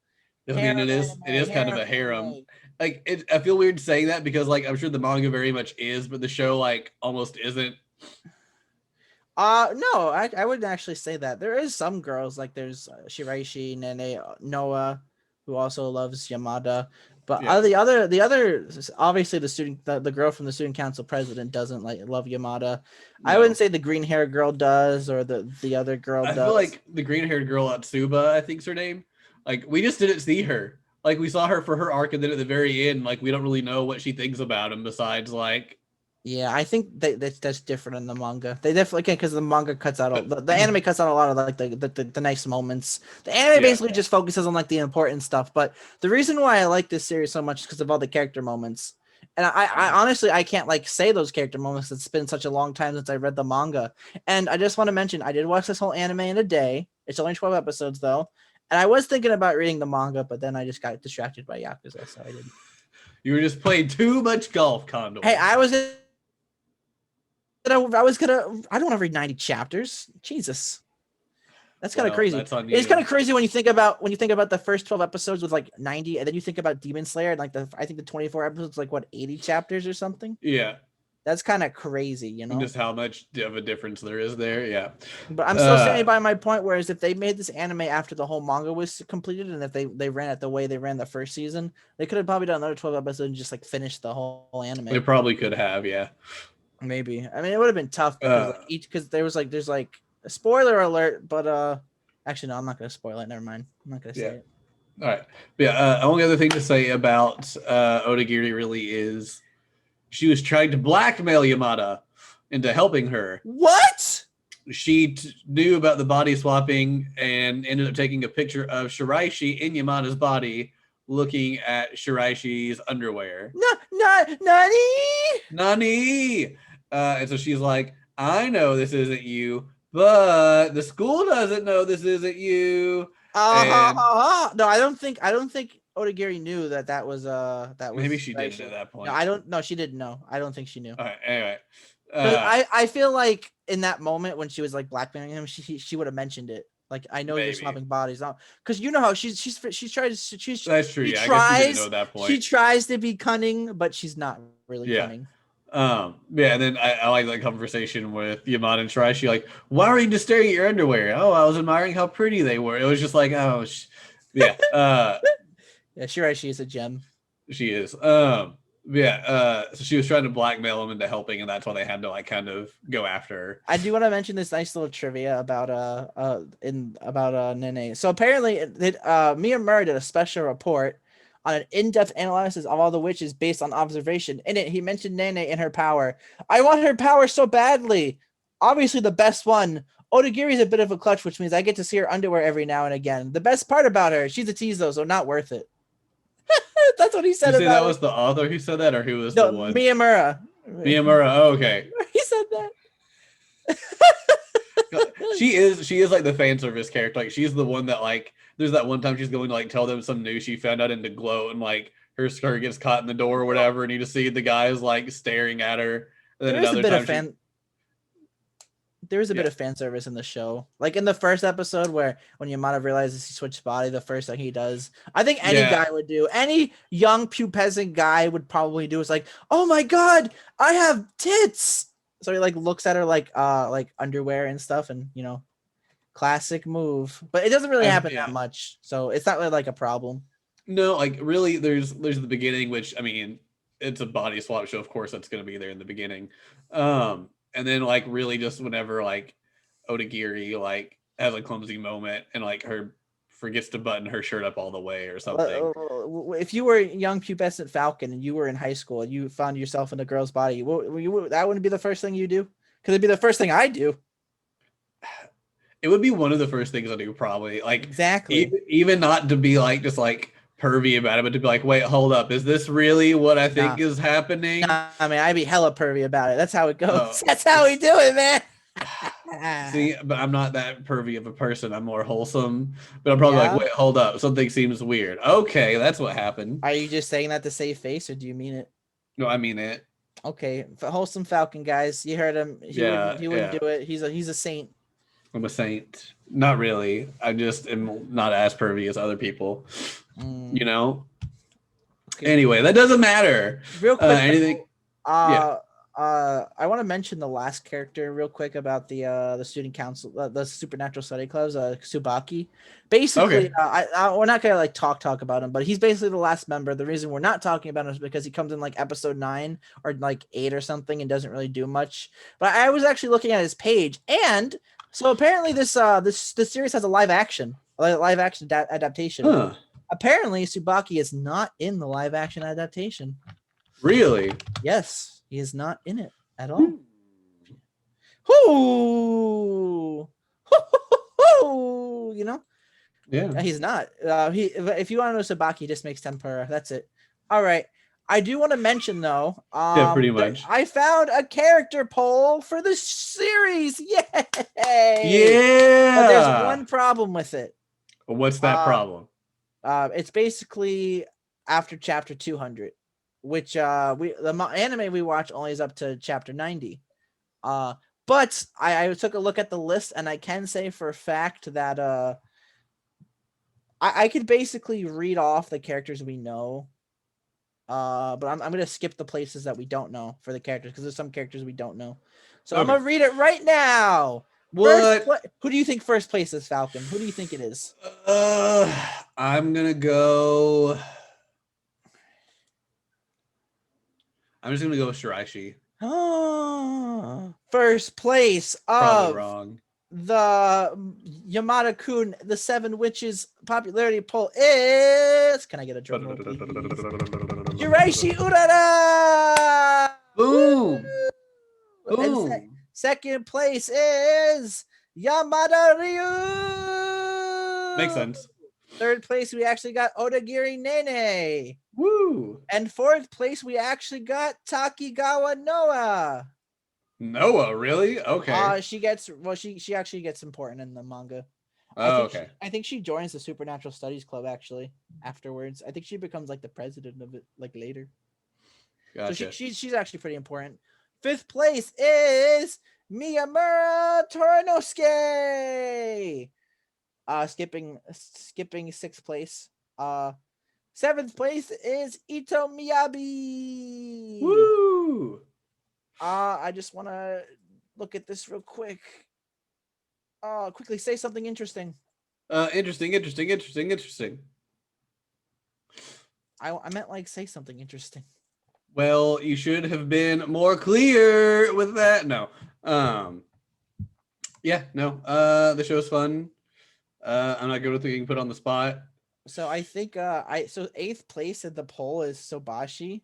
I mean, it is kind of a harem. Like, I feel weird saying that because, like, I'm sure the manga very much is, but the show, like, almost isn't. No, I wouldn't actually say that. There is some girls, like there's Shiraishi, Nene, Noah, who also loves Yamada. But the other, obviously the girl from the student council president doesn't love Yamada. No. I wouldn't say the green hair girl does, or the other girl does. I feel like the green haired girl, Atsuba, I think's her name. Like, we just didn't see her. Like, we saw her for her arc, and then at the very end, like, we don't really know what she thinks about him besides, like... Yeah, I think that's different in the manga. They definitely can, because the manga cuts out the anime cuts out a lot of like the nice moments. The anime basically just focuses on like the important stuff. But the reason why I like this series so much is because of all the character moments. And I honestly I can't like say those character moments. It's been such a long time since I read the manga. And I just want to mention I did watch this whole anime in a day. It's only 12 episodes though. And I was thinking about reading the manga, but then I just got distracted by Yakuza, so I didn't. You were just playing too much golf, Condor. Hey, I don't want to read 90 chapters. Jesus. That's kind of crazy. It's kind of crazy when you think about the first 12 episodes with like 90, and then you think about Demon Slayer and like I think the 24 episodes like what 80 chapters or something. Yeah. That's kind of crazy, you know. Just how much of a difference there is there, yeah. But I'm still standing by my point. Whereas if they made this anime after the whole manga was completed, and if they ran it the way they ran the first season, they could have probably done another 12 episodes and just like finished the whole anime. They probably could have, yeah. Maybe. I mean, it would have been tough because there's a spoiler alert, but actually no, I'm not gonna spoil it. Never mind. I'm not gonna say it. All right. Yeah. Only other thing to say about Odagiri really is she was trying to blackmail Yamada into helping her. What? She knew about the body swapping and ended up taking a picture of Shiraishi in Yamada's body, looking at Shiraishi's underwear. Nani. And so she's like, I know this isn't you, but the school doesn't know this isn't you. No, I don't think Odagiri knew that was maybe she didn't at that point. No, she didn't know. I don't think she knew. All right, anyway. I feel like in that moment when she was like blackmailing him, she would have mentioned it. Like, I know you're swapping bodies out, because you know how she's that's true. I guess she didn't know at that point. She tries to be cunning, but she's not really cunning. And then I like that conversation with Yamada and Shiraishi, like, why were you just staring at your underwear? Oh, I was admiring how pretty they were. It was just like, yeah. Shiraishi is a gem. She is. So she was trying to blackmail him into helping, and that's why they had to like kind of go after her. I do want to mention this nice little trivia about Nene. So apparently Miyamura did a special report on an in-depth analysis of all the witches based on observation. In it, he mentioned Nene and her power. I want her power so badly. Obviously the best one. Odagiri is a bit of a clutch, which means I get to see her underwear every now and again. The best part about her, she's a tease though, so not worth it. That's what he said. Did you say that was the author who said that, or who was the one? Miyamura. Oh, okay. He said that. She is like the fan service character. Like, she's the one that, like, there's that one time she's going to like tell them some news she found out in the glow, and like her skirt gets caught in the door or whatever, and you just see the guys like staring at her. And then there is a bit of fan. there is a bit Yeah. of fan service in the show. Like in the first episode where when Yamada realizes he switched body, the first thing he does, I think any Yeah. guy would do, any young pubescent guy would probably do is like, oh my God, I have tits. So he like looks at her like underwear and stuff and, you know, classic move, but it doesn't really happen that much. So it's not really like a problem. No, like really, there's the beginning, which I mean, it's a body swap show. Of course, that's going to be there in the beginning. And then like really just whenever like Odagiri like has a clumsy moment and like her forgets to button her shirt up all the way or something. If you were young pubescent Falcon and you were in high school and you found yourself in a girl's body, that wouldn't be the first thing you do? Because it'd be the first thing I do. It would be one of the first things I do, probably. Like exactly. Even not to be like just like pervy about it, but to be like, wait, hold up, is this really what I think is happening? I mean, I'd be hella pervy about it. That's how it goes. That's how we do it, man. See, but I'm not that pervy of a person. I'm more wholesome. But I'm probably like, wait, hold up, something seems weird. Okay, that's what happened. Are you just saying that to save face, or do you mean it? No, I mean it. Okay, wholesome Falcon, guys. You heard him. He wouldn't do it. He's a saint. I'm a saint. Not really. I just am not as pervy as other people. You know? Okay. Anyway, that doesn't matter. Real quick. Anything? I want to mention the last character real quick about the student council, the supernatural study clubs, Tsubaki. Basically, we're not gonna like talk about him, but he's basically the last member. The reason we're not talking about him is because he comes in like episode 9 or like 8 or something and doesn't really do much. But I was actually looking at his page, and so apparently this series has a live action adaptation. Huh. Apparently, Tsubaki is not in the live action adaptation. Really? Yes, he is not in it at all. Whoo! You know? Yeah. He's not. If you want to know Tsubaki, he just makes tempura. That's it. All right. I do want to mention though. Yeah, pretty much. I found a character poll for the series. Yay! Yeah. But there's one problem with it. What's that problem? It's basically after chapter 200, which the anime we watch only is up to chapter 90. But I took a look at the list, and I can say for a fact that I could basically read off the characters we know. But I'm gonna skip the places that we don't know for the characters because there's some characters we don't know. So I'm gonna read it right now. What? Who do you think first place is, Falcon? Who do you think it is? I'm gonna go. I'm just gonna go with Shiraishi. First place Probably wrong. The Yamada Kun, the 7 Witches popularity poll is. Can I get a drum roll, please? Shiraishi Urara! Boom! Boom! And second place is Yamada Ryu! Makes sense. Third place, we actually got Odagiri Nene. Woo! And fourth place, we actually got Takigawa Noah. Noah, really? Okay. She actually gets important in the manga. Okay. I think she joins the Supernatural Studies Club actually afterwards. I think she becomes like the president of it like later. Gotcha. So she's actually pretty important. Fifth place is Miyamura Torinosuke. Skipping sixth place. Seventh place is Ito Miyabi. Woo! I just want to look at this real quick. Quickly say something interesting. Interesting. I meant like say something interesting. Well, you should have been more clear with that. No. Yeah, no. The show's fun. I'm not good with being put on the spot. So I think so eighth place in the poll is Sobashi.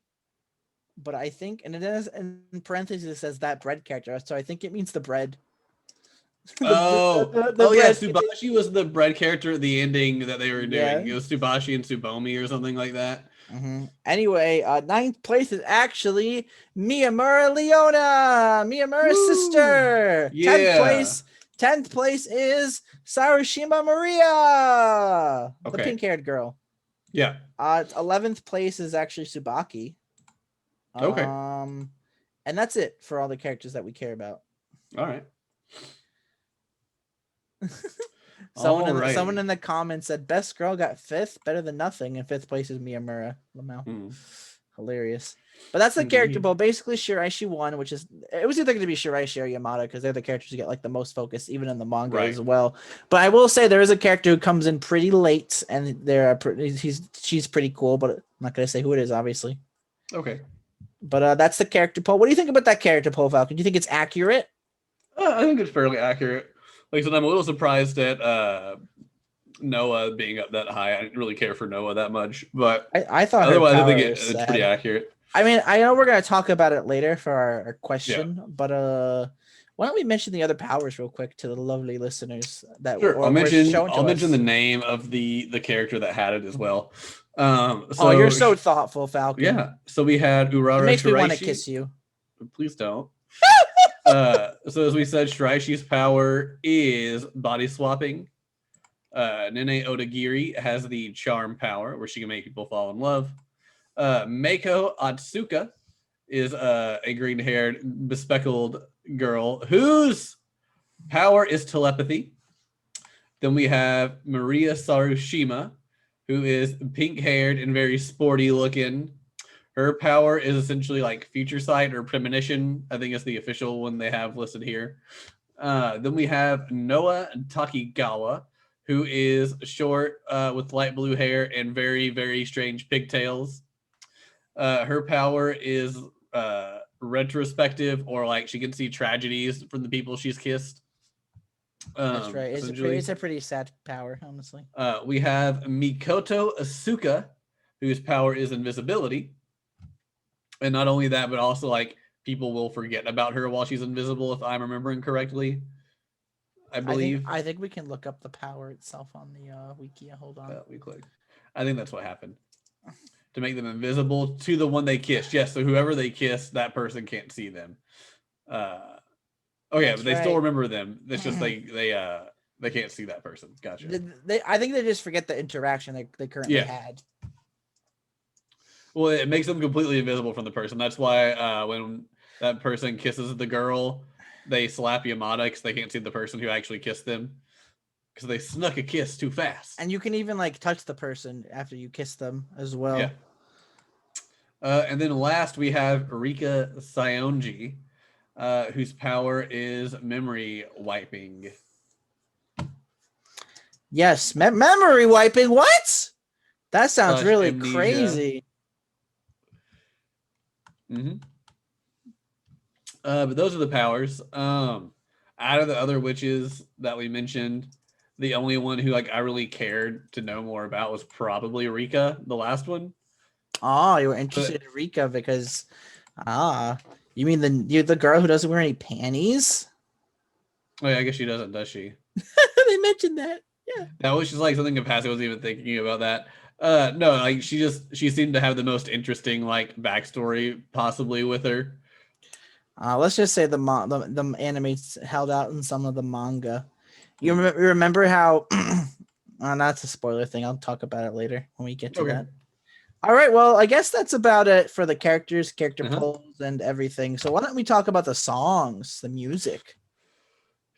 But I think, and it is in parentheses, it says that bread character. So I think it means the bread. The bread. Tsubashi was the bread character at the ending that they were doing. Yeah. It was Tsubashi and Tsubomi or something like that. Mm-hmm. Anyway, ninth place is actually Miyamura Leona, Miyamura's sister. Yeah. 10th place is Sarushima Maria, the pink-haired girl. Yeah. 11th place is actually Tsubaki. Okay. And that's it for all the characters that we care about. All right. Someone in the comments said best girl got 5th, better than nothing, and 5th place is Miyamura. Lamau. Hilarious. But that's the character poll. Basically, Shiraishi won, which is it was either going to be Shiraishi or Yamada because they're the characters who get like the most focus, even in the manga as well. But I will say there is a character who comes in pretty late, and she's pretty cool. But I'm not going to say who it is, obviously. Okay. But that's the character poll. What do you think about that character poll, Falcon? Do you think it's accurate? I think it's fairly accurate. Like I said, I'm a little surprised at Noah being up that high. I didn't really care for Noah that much, but I thought otherwise I think it's pretty accurate. I mean, I know we're going to talk about it later for our question, but why don't we mention the other powers real quick to the lovely listeners? Sure, I'll mention the name of the character that had it as well. So you're so thoughtful, Falcon. Yeah. So we had Urara. It makes Shiraishi. me want to kiss you. Please don't. So as we said, Shiraishi's power is body swapping. Nene Odagiri has the charm power, where she can make people fall in love. Meiko Atsuka is a green-haired, bespectacled girl whose power is telepathy. Then we have Maria Sarushima, who is pink-haired and very sporty-looking. Her power is essentially like future sight or premonition. I think it's the official one they have listed here. Then we have Noah Takigawa, who is short with light blue hair and very, very strange pigtails. Her power is retrospective, or like she can see tragedies from the people she's kissed. That's right. It's a pretty sad power, honestly. We have Mikoto Asuka, whose power is invisibility. And not only that, but also like people will forget about her while she's invisible, if I'm remembering correctly. I believe. I think we can look up the power itself on the wiki. Hold on. We click. I think that's what happened. To make them invisible to the one they kissed. Yes, so whoever they kissed, that person can't see them. But they still remember them. It's just they can't see that person. Gotcha. I think they just forget the interaction they currently had. Well, it makes them completely invisible from the person. That's why when that person kisses the girl, they slap Yamada because they can't see the person who actually kissed them because they snuck a kiss too fast. And you can even like touch the person after you kiss them as well. Yeah. And then last we have Rika Sionji, whose power is memory wiping. Yes, memory wiping. What? That sounds really amnesia. Crazy. But those are the powers. Out of the other witches that we mentioned, the only one who like I really cared to know more about was probably Rika, the last one. Oh, you were interested in Rika because you mean the girl who doesn't wear any panties? Oh yeah, I guess she doesn't, does she? They mentioned that. Yeah. That was just like something Capacity wasn't even thinking about that. No, like she seemed to have the most interesting like backstory possibly with her. Let's just say the anime held out in some of the manga. You remember how? That's a spoiler thing. I'll talk about it later when we get to that. All right. Well, I guess that's about it for the character polls, and everything. So why don't we talk about the songs, the music?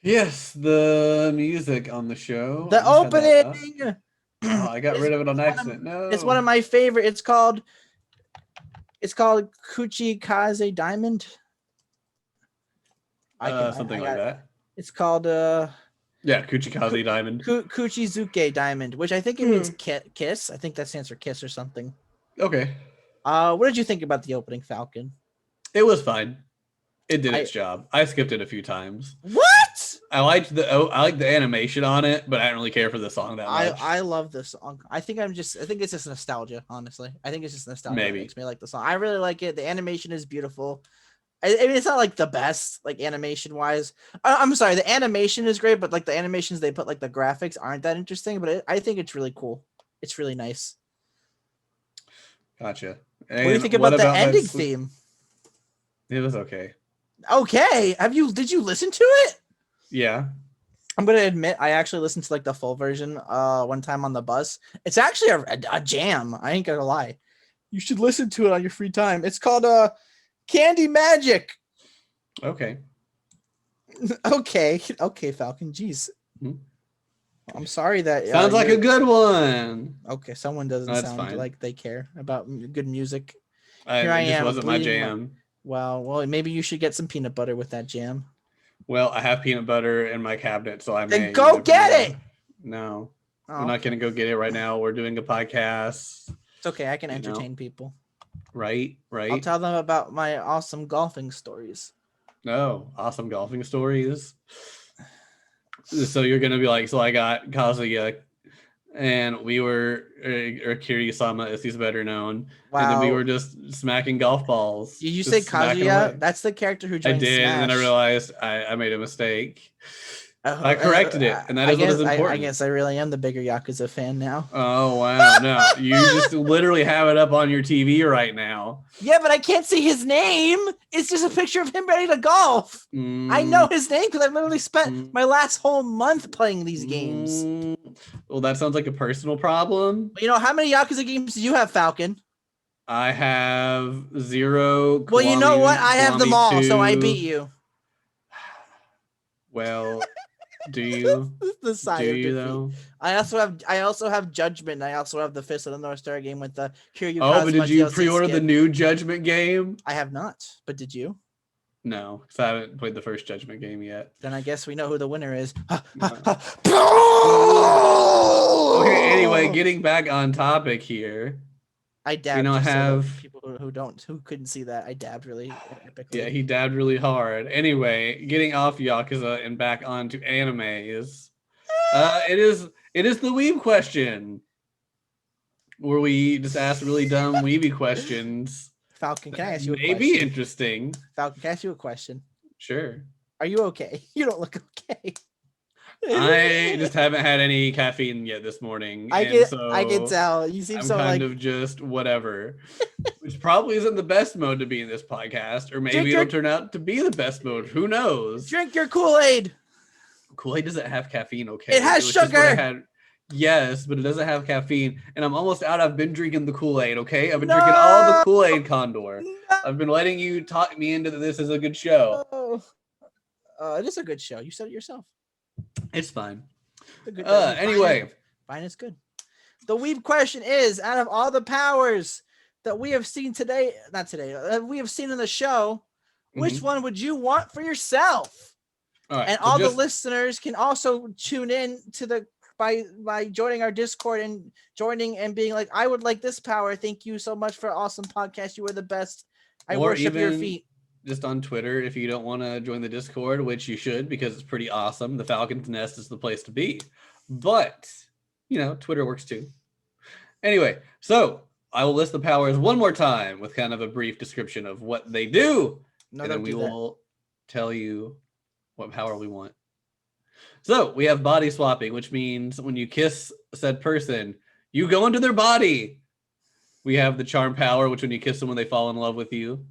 Yes, the music on the show. The opening. I got rid of it on accident. No, it's one of my favorite. It's called Kuchi Kaze Diamond. Something like that. It's called Kuchi Kaze Diamond. Kuchizuke Diamond, which I think it means kiss. I think that stands for kiss or something. Okay. What did you think about the opening, Falcon? It was fine. It did its job. I skipped it a few times. What? I liked the animation on it, but I didn't really care for the song that much. I love this song. I think it's just nostalgia, honestly. I think it's just nostalgia that makes me like the song. I really like it. The animation is beautiful. I mean, it's not like the best, like animation wise. I'm sorry, the animation is great, but like the animations they put, like the graphics aren't that interesting. But I think it's really cool. It's really nice. Gotcha. And what do you think about the ending theme? It was okay. Okay, did you listen to it? Yeah. I'm gonna admit I actually listened to like the full version one time on the bus. It's actually a jam. I ain't gonna lie. You should listen to it on your free time. It's called Candy Magic. Okay. Okay, Falcon. Jeez, Hmm? I'm sorry that Sounds like a good one. Okay, someone doesn't That's sound fine. like they care about good music. Here I It just am wasn't my bleeding. jam. Well, maybe you should get some peanut butter with that jam. Well, I have peanut butter in my cabinet, so I Then may. go get it. No, Oh, we're not gonna go get it right now. We're doing a podcast. It's okay. I can entertain people. Right. I'll tell them about my awesome golfing stories. No, awesome golfing stories. So you're gonna be like, so I got Kazuya, and we were, or Kiryu-sama, as he's better known, and then we were just smacking golf balls. Did you just say smacking Kazuya? away. That's the character who I joined did, Smash. and then I realized I made a mistake. I corrected it, and that is what is important. I guess I really am the bigger Yakuza fan now. Oh wow! No, you just literally have it up on your TV right now. Yeah, but I can't see his name. It's just a picture of him ready to golf. I know his name because I've literally spent my last whole month playing these games. Well, that sounds like a personal problem. You know, how many Yakuza games do you have, Falcon? I have 0. Well, you know what? I have them all, so I beat you. Well, do you? The sigh do of you defeat. though? I also have Judgment. I also have the Fist of the North Star game with the Kiryu. Oh, but did you pre-order the new Judgment game? I have not, but did you? No, because I haven't played the first Judgment game yet. Then I guess we know who the winner is. Okay, anyway, getting back on topic here. I dabbed. People who couldn't see that. I dabbed really epically. Yeah, he dabbed really hard. Anyway, getting off Yakuza and back onto animes. It is the weeb question, where we just ask really dumb weeby questions. Falcon, can I ask you a question? Maybe interesting. Falcon, can I ask you a question? Sure. Are you okay? You don't look okay. I just haven't had any caffeine yet this morning. I can tell. You seem so kind of just whatever, which probably isn't the best mode to be in this podcast, or maybe it'll turn out to be the best mode. Who knows? Drink your Kool-Aid. Kool-Aid doesn't have caffeine, okay? It has sugar. Yes, but it doesn't have caffeine, and I'm almost out. I've been drinking the Kool-Aid, okay? I've been drinking all the Kool-Aid, Condor. No. I've been letting you talk me into this as a good show. It is a good show. You said it yourself. It's fine. Anyway. Fine is good. The weeb question is, out of all the powers that we have seen today, we have seen in the show, which one would you want for yourself? All right, and so the listeners can also tune in to by joining our Discord and joining and being like, I would like this power. Thank you so much for an awesome podcast. You were the best. I worship your feet. Just on Twitter, if you don't want to join the Discord, which you should because it's pretty awesome. The Falcon's Nest is the place to be. But, Twitter works too. Anyway, so I will list the powers one more time with kind of a brief description of what they do. And then we will tell you what power we want. So we have body swapping, which means when you kiss said person, you go into their body. We have the charm power, which when you kiss someone, they fall in love with you.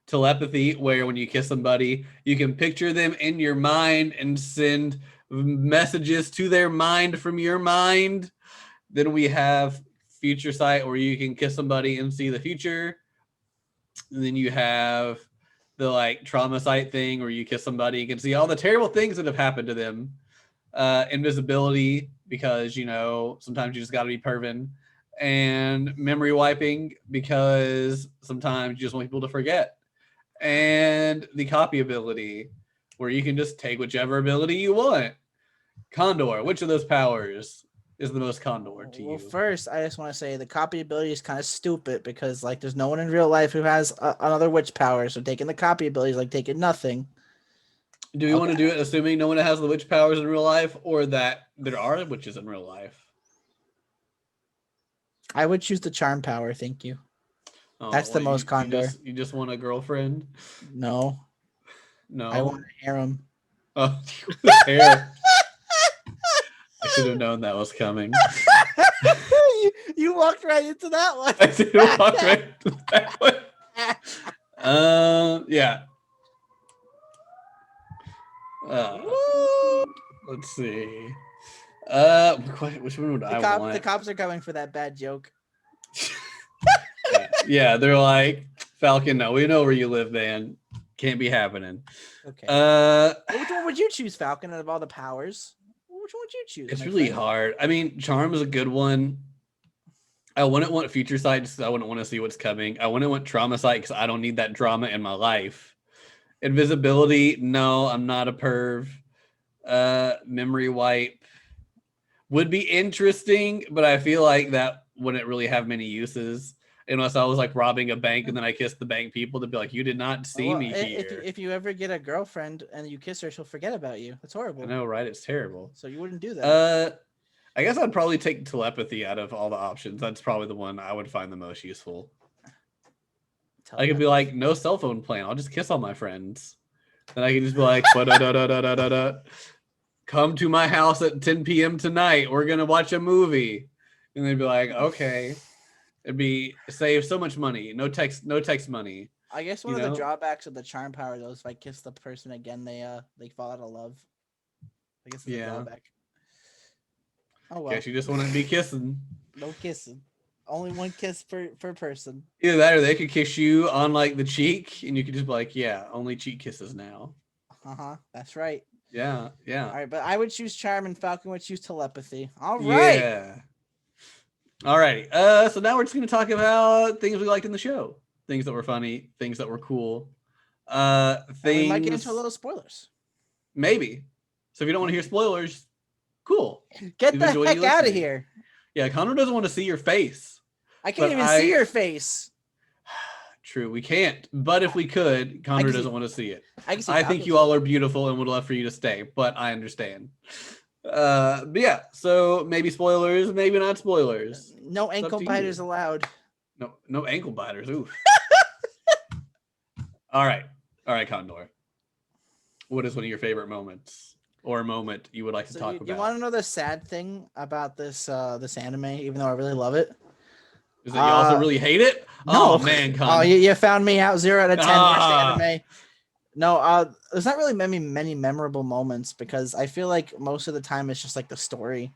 Telepathy, where when you kiss somebody, you can picture them in your mind and send messages to their mind from your mind. Then we have future sight, where you can kiss somebody and see the future. And then you have the trauma sight thing, where you kiss somebody, you can see all the terrible things that have happened to them. Invisibility, because sometimes you just got to be pervin. And memory wiping, because sometimes you just want people to forget. And the copy ability, where you can just take whichever ability you want. Condor, which of those powers is the most Condor to you? Well, first, I just want to say the copy ability is kind of stupid because there's no one in real life who has another witch power. So taking the copy ability is like taking nothing. Do we want to do it assuming no one has the witch powers in real life, or that there are witches in real life? I would choose the charm power. Thank you. Oh, that's the most Condor. You just want a girlfriend? No. I want a harem. Oh, harem. I should have known that was coming. you walked right into that one. I did walk right into that one. Yeah. Let's see. Which one would I want? The cops are coming for that bad joke. Yeah, they're like, Falcon, no, we know where you live, man. Can't be happening. Okay. Uh, Which one would you choose, Falcon, out of all the powers? Which one would you choose? it's my really friend? hard. I mean, charm is a good one. I wouldn't want future sight because I wouldn't want to see what's coming. I wouldn't want trauma sight because I don't need that drama in my life. Invisibility, no, I'm not a perv. Memory wipe would be interesting, but I feel like that wouldn't really have many uses unless I was like robbing a bank and then I kissed the bank people to be like, you did not see me here. If you ever get a girlfriend and you kiss her, she'll forget about you. That's horrible. I know, right? It's terrible. So you wouldn't do that. I guess I'd probably take telepathy out of all the options. That's probably the one I would find the most useful. I could be like, no cell phone plan. I'll just kiss all my friends. Then I could just be like, come to my house at 10 p.m. tonight. We're gonna watch a movie. And they'd be like, okay. It'd be save so much money. No text money. I guess one of the drawbacks of the charm power though is if I kiss the person again, they fall out of love. I guess it's a drawback. Oh well. Guess you just want to be kissing. No kissing. Only one kiss per person. Either that or they could kiss you on like the cheek and you could just be like, yeah, only cheek kisses now. That's right. Yeah. All right, but I would choose charm and Falcon would choose telepathy. All right. Yeah. All righty. So now we're just gonna talk about things we liked in the show. Things that were funny, things that were cool. We might get into a little spoilers. Maybe. So if you don't want to hear spoilers, cool. Get the heck out of here. Yeah, Condor doesn't want to see your face. I can't even see your face. True, we can't. But if we could, Condor doesn't want to see it. I think you all are beautiful and would love for you to stay, but I understand. But yeah, so maybe spoilers, maybe not spoilers. No ankle biters allowed. No ankle biters. Ooh. All right, Condor. What is one of your favorite moments or a moment you would like to talk about? You want to know the sad thing about this anime, even though I really love it? Is that you also really hate it? No. Oh man, Condor. Oh, you found me out 0 out of 10 worst anime. No, there's not really many memorable moments because I feel like most of the time it's just like the story,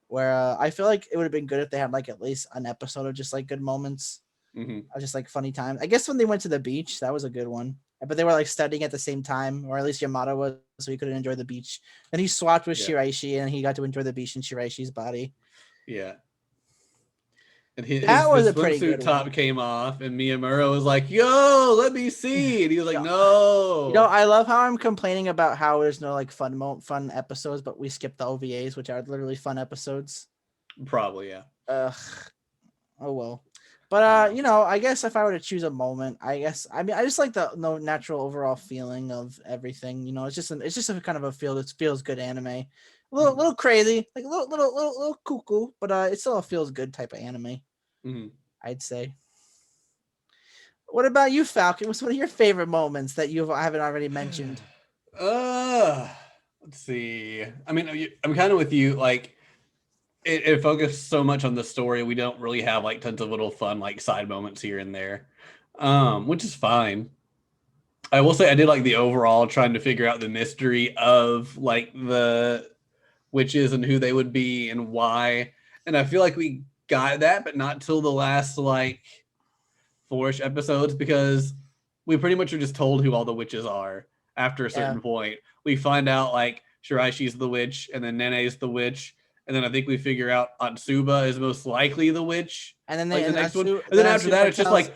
where I feel like it would have been good if they had like at least an episode of just like good moments, of just like funny times. I guess when they went to the beach, that was a good one. But they were like studying at the same time, or at least Yamada was, so he couldn't enjoy the beach. Then he swapped with Shiraishi, and he got to enjoy the beach in Shiraishi's body. Yeah. And his swimsuit top came off, and Miyamura was like, "Yo, let me see." And he was like, "No." I love how I'm complaining about how there's no like fun episodes, but we skip the OVAs, which are literally fun episodes. Probably, yeah. Oh well. But I guess if I were to choose a moment, I just like the natural overall feeling of everything. It's just a kind of a feels good anime. A little crazy, like a little cuckoo, but it still feels good type of anime. I'd say. What about you, Falcon? What's one of your favorite moments that I haven't already mentioned? Let's see. I mean, I'm kind of with you. Like, it focused so much on the story. We don't really have like tons of little fun like side moments here and there, which is fine. I will say I did like the overall trying to figure out the mystery of like the witches and who they would be and why. And I feel like we got that, but not till the last like 4-ish episodes, because we pretty much are just told who all the witches are after a certain point. We find out like Shiraishi's the witch, and then Nene's the witch, and then I think we figure out Atsuba is most likely the witch. And then the next one. And then after that, it's just like,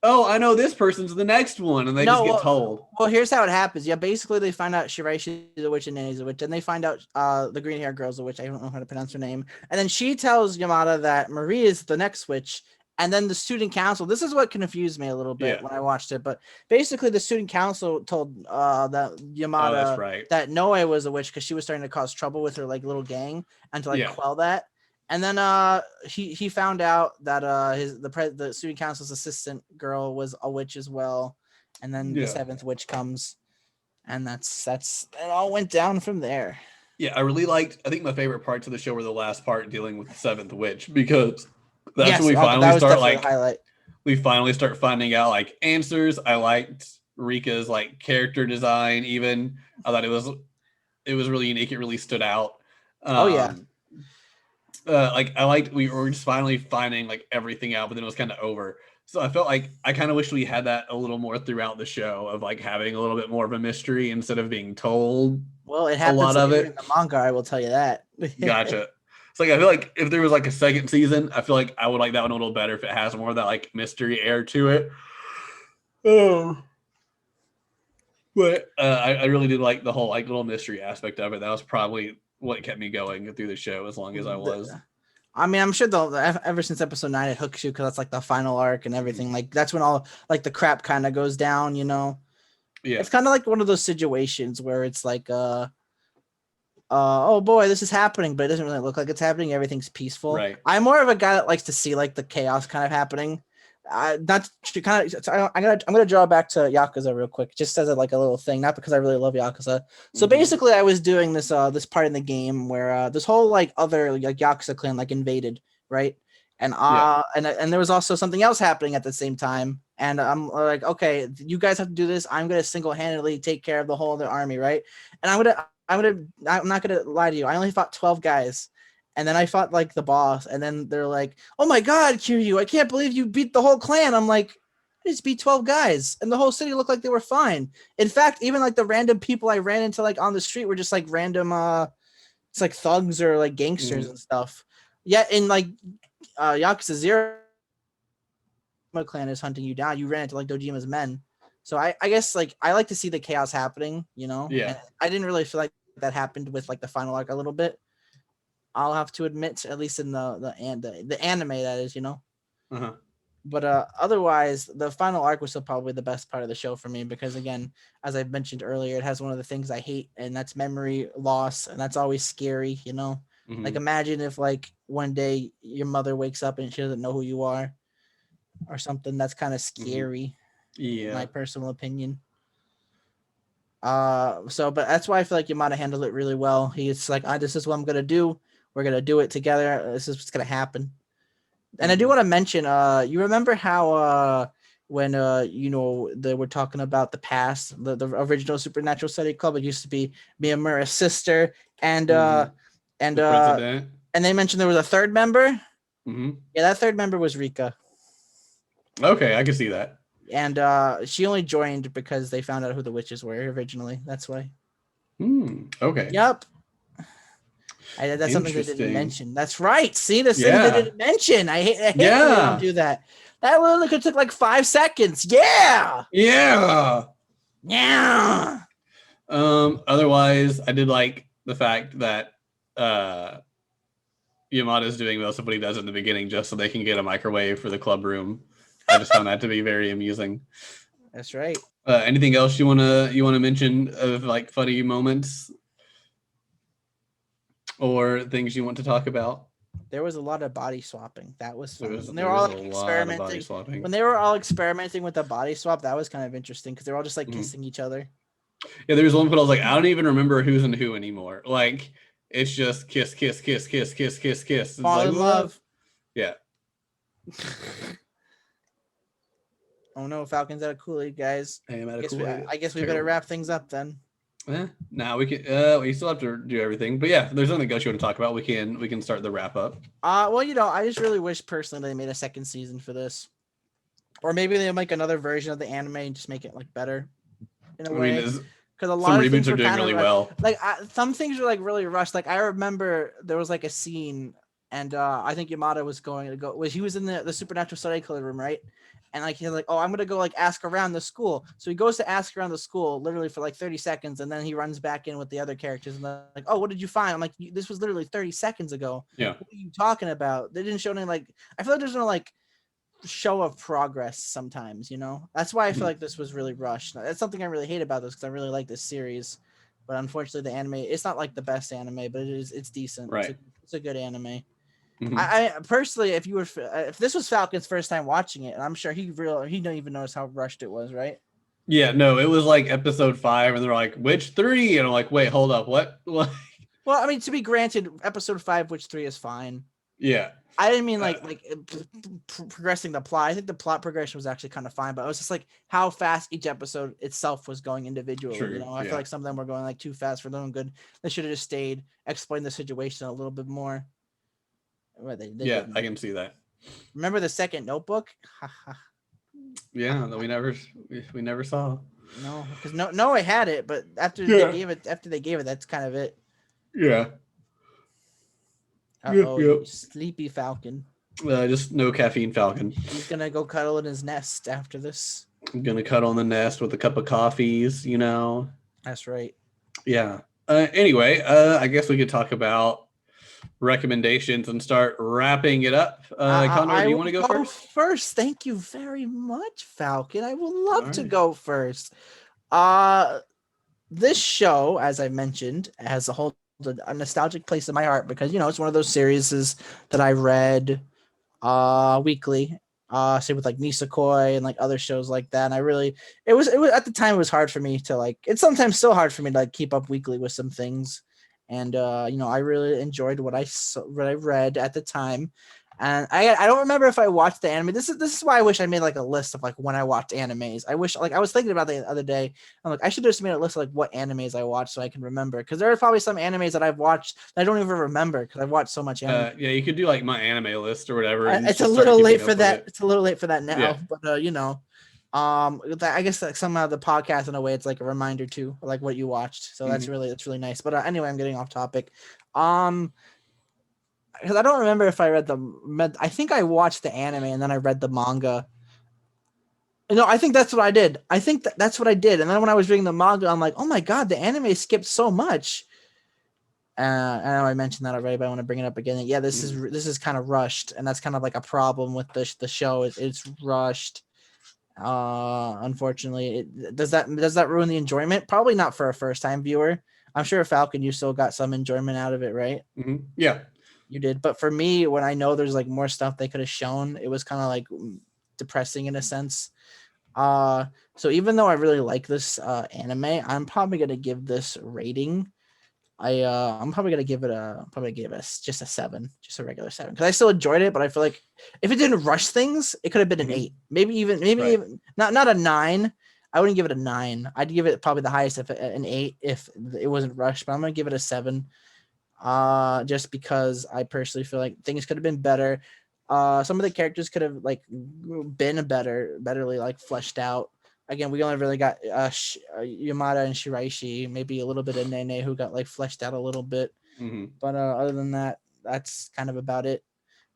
oh, I know this person's the next one, and they just get told. Well, here's how it happens. Yeah, basically they find out Shiraishi is a witch and Nene's a witch, and they find out the green hair girl's a witch. I don't know how to pronounce her name. And then she tells Yamada that Marie is the next witch. And then the student council, this is what confused me a little bit when I watched it, but basically the student council told that Yamada that Noe was a witch because she was starting to cause trouble with her like little gang and to like quell that. And then he found out that the student council's assistant girl was a witch as well. And then the 7th witch comes, and that's it all went down from there. Yeah, I really liked. I think my favorite parts of the show were the last part dealing with the 7th witch, because that's when we finally start like we finally start finding out like answers. I liked Rika's like character design. Even I thought it was really unique. It really stood out. Like I liked we were just finally finding like everything out, but then it was kind of over. So I felt like I kind of wish we had that a little more throughout the show of like having a little bit more of a mystery instead of being told Well, it a happens lot of later in it. the manga, I will tell you that. Gotcha. It's like I feel like if there was like a second season, I feel like I would like that one a little better if it has more of that like mystery air to it. Oh, but I really did like the whole like little mystery aspect of it. That was probably what kept me going through the show as long as I was. I mean, I'm sure they'll ever since episode 9 it hooks you because that's like the final arc and everything. Like that's when all like the crap kind of goes down, you know. Yeah. It's kind of like one of those situations where it's like oh boy, this is happening, but it doesn't really look like it's happening. Everything's peaceful. Right. I'm more of a guy that likes to see like the chaos kind of happening. Not to kind of. I'm gonna draw back to Yakuza real quick, just as like a little thing, not because I really love Yakuza. So basically, I was doing this this part in the game where this whole like other like Yakuza clan like invaded, right? And and there was also something else happening at the same time. And I'm like, okay, you guys have to do this. I'm gonna single handedly take care of the whole other army, right? And I'm not gonna lie to you. I only fought 12 guys. And then I fought like the boss, and then they're like, "Oh my God, Kiryu! I can't believe you beat the whole clan." I'm like, "I just beat 12 guys, and the whole city looked like they were fine." In fact, even like the random people I ran into like on the street were just like random, it's like thugs or like gangsters and stuff. Yet in like Yakuza 0, clan is hunting you down. You ran into like Dojima's men. So I guess like I like to see the chaos happening, you know. Yeah. And I didn't really feel like that happened with like the final arc a little bit. I'll have to admit, at least in the anime, that is, you know. Uh-huh. But otherwise, the final arc was still probably the best part of the show for me because, again, as I mentioned earlier, it has one of the things I hate, and that's memory loss, and that's always scary, you know. Like imagine if like one day your mother wakes up and she doesn't know who you are, or something. That's kind of scary. Yeah. My personal opinion. But that's why I feel like Yamada handled it really well. He's like, this is what I'm gonna do. We're gonna do it together. This is what's gonna happen. And I do want to mention, you remember how when you know they were talking about the past, the original Supernatural Study Club, it used to be Miyamura's sister and the president. And they mentioned there was a third member. Yeah, that third member was Rika. Okay, I can see that. And she only joined because they found out who the witches were originally. That's why. Okay. Yep. That's something they didn't mention. That's right. See, the thing they didn't mention. I hate when they don't do that. That literally could took like 5 seconds. Yeah. Yeah. Yeah. Otherwise, I did like the fact that Yamada is doing most of what he does in the beginning just so they can get a microwave for the club room. I just found that to be very amusing. That's right. Anything else you wanna mention of like funny moments? Or things you want to talk about? There was a lot of body swapping. That was fun. When they were all like experimenting. When they were all experimenting with the body swap, that was kind of interesting because they were all just like kissing each other. Yeah, there was one point I was like, I don't even remember who's in who anymore. Like it's just kiss, kiss, kiss, kiss, kiss, kiss, kiss. Fall in love. Yeah. Oh no, Falcon's out of Kool-Aid, guys. I guess we better wrap things up then. Now we can we still have to do everything, but yeah, there's nothing else you want to talk about. We can start the wrap up. Well, you know, I just really wish personally they made a second season for this, or maybe they make another version of the anime and just make it like better in a way. Because a lot of reboots are doing really well. Like some things are like really rushed. Like I remember there was like a scene, and I think Yamada was going to go. He was in the Supernatural Study Club room, right? And like he's like, oh, I'm gonna go like ask around the school. So he goes to ask around the school literally for like 30 seconds, and then he runs back in with the other characters and they're like, oh, what did you find? I'm like, this was literally 30 seconds ago. Yeah. What are you talking about? They didn't show any like. I feel like there's no like show of progress sometimes. You know, that's why I feel like this was really rushed. That's something I really hate about this because I really like this series, but unfortunately the anime, it's not like the best anime, but it's decent. Right. It's a good anime. I personally, if this was Falcon's first time watching it, and I'm sure he didn't even notice how rushed it was, right? Yeah, no, it was like episode 5, and they're like, which 3? And I'm like, wait, hold up, what? Well, I mean, to be granted, episode 5, which 3 is fine. Yeah, I didn't mean like progressing the plot. I think the plot progression was actually kind of fine, but it was just like how fast each episode itself was going individually. True, you know, I feel like some of them were going like too fast for their own good. They should have just stayed, explained the situation a little bit more. They didn't. I can see that. Remember the second Notebook? Yeah, that we never saw. No, because no, I had it, but after Yeah. they gave it, that's kind of it. Yeah. Yep. Oh, Yep. sleepy Falcon. Just no caffeine Falcon. He's gonna go cuddle in his nest after this. I'm gonna cut on the nest with a cup of coffees. That's right. Yeah. Anyway, I guess we could talk about recommendations and start wrapping it up. Condor, I do you will want to go go first? first. Thank you very much, Falcon. I would All love to right. go first. This show, as I mentioned, has a nostalgic place in my heart because it's one of those series that I read weekly. Same with like Nisekoi and like other shows like that. And I really it was at the time it was hard for me to like it's sometimes still hard for me to like keep up weekly with some things. And I really enjoyed what I read at the time. And I don't remember if I watched the anime. This is why I wish I made like a list of like when I watched animes. I wish like I was thinking about the other day. I'm like I should just made a list of like what animes I watched so I can remember because there are probably some animes that I've watched that I don't even remember because I've watched so much anime. Yeah, you could do like my anime list or whatever. And It's a just start little keeping late up for with that. it. It's a little late for that now, Yeah. but I guess like somehow the podcast in a way it's like a reminder too, like what you watched. So that's really nice. But anyway, I'm getting off topic. Because I don't remember if I I think I watched the anime and then I read the manga. No, I think that's what I did. I think that's what I did. And then when I was reading the manga, I'm like, oh my god, the anime skipped so much. I know I mentioned that already, but I want to bring it up again. Yeah, this is kind of rushed, and that's kind of like a problem with the show. It's rushed. Unfortunately, does that ruin the enjoyment? Probably not for a first time viewer. I'm sure Falcon, you still got some enjoyment out of it, right? Yeah. You did, but for me, when I know there's like more stuff they could have shown, it was kind of like depressing in a sense. So even though I really like this anime, I'm probably gonna give this rating. I'm probably gonna give it just a 7, just a regular 7, because I still enjoyed it, but I feel like if it didn't rush things, it could have been an 8, maybe even not a 9. I wouldn't give it a 9. I'd give it probably the highest if an 8 if it wasn't rushed, but I'm gonna give it a 7. Just because I personally feel like things could have been better. Some of the characters could have like been betterly like fleshed out. Again, we only really got Yamada and Shiraishi, maybe a little bit of Nene who got like fleshed out a little bit. But other than that, that's kind of about it.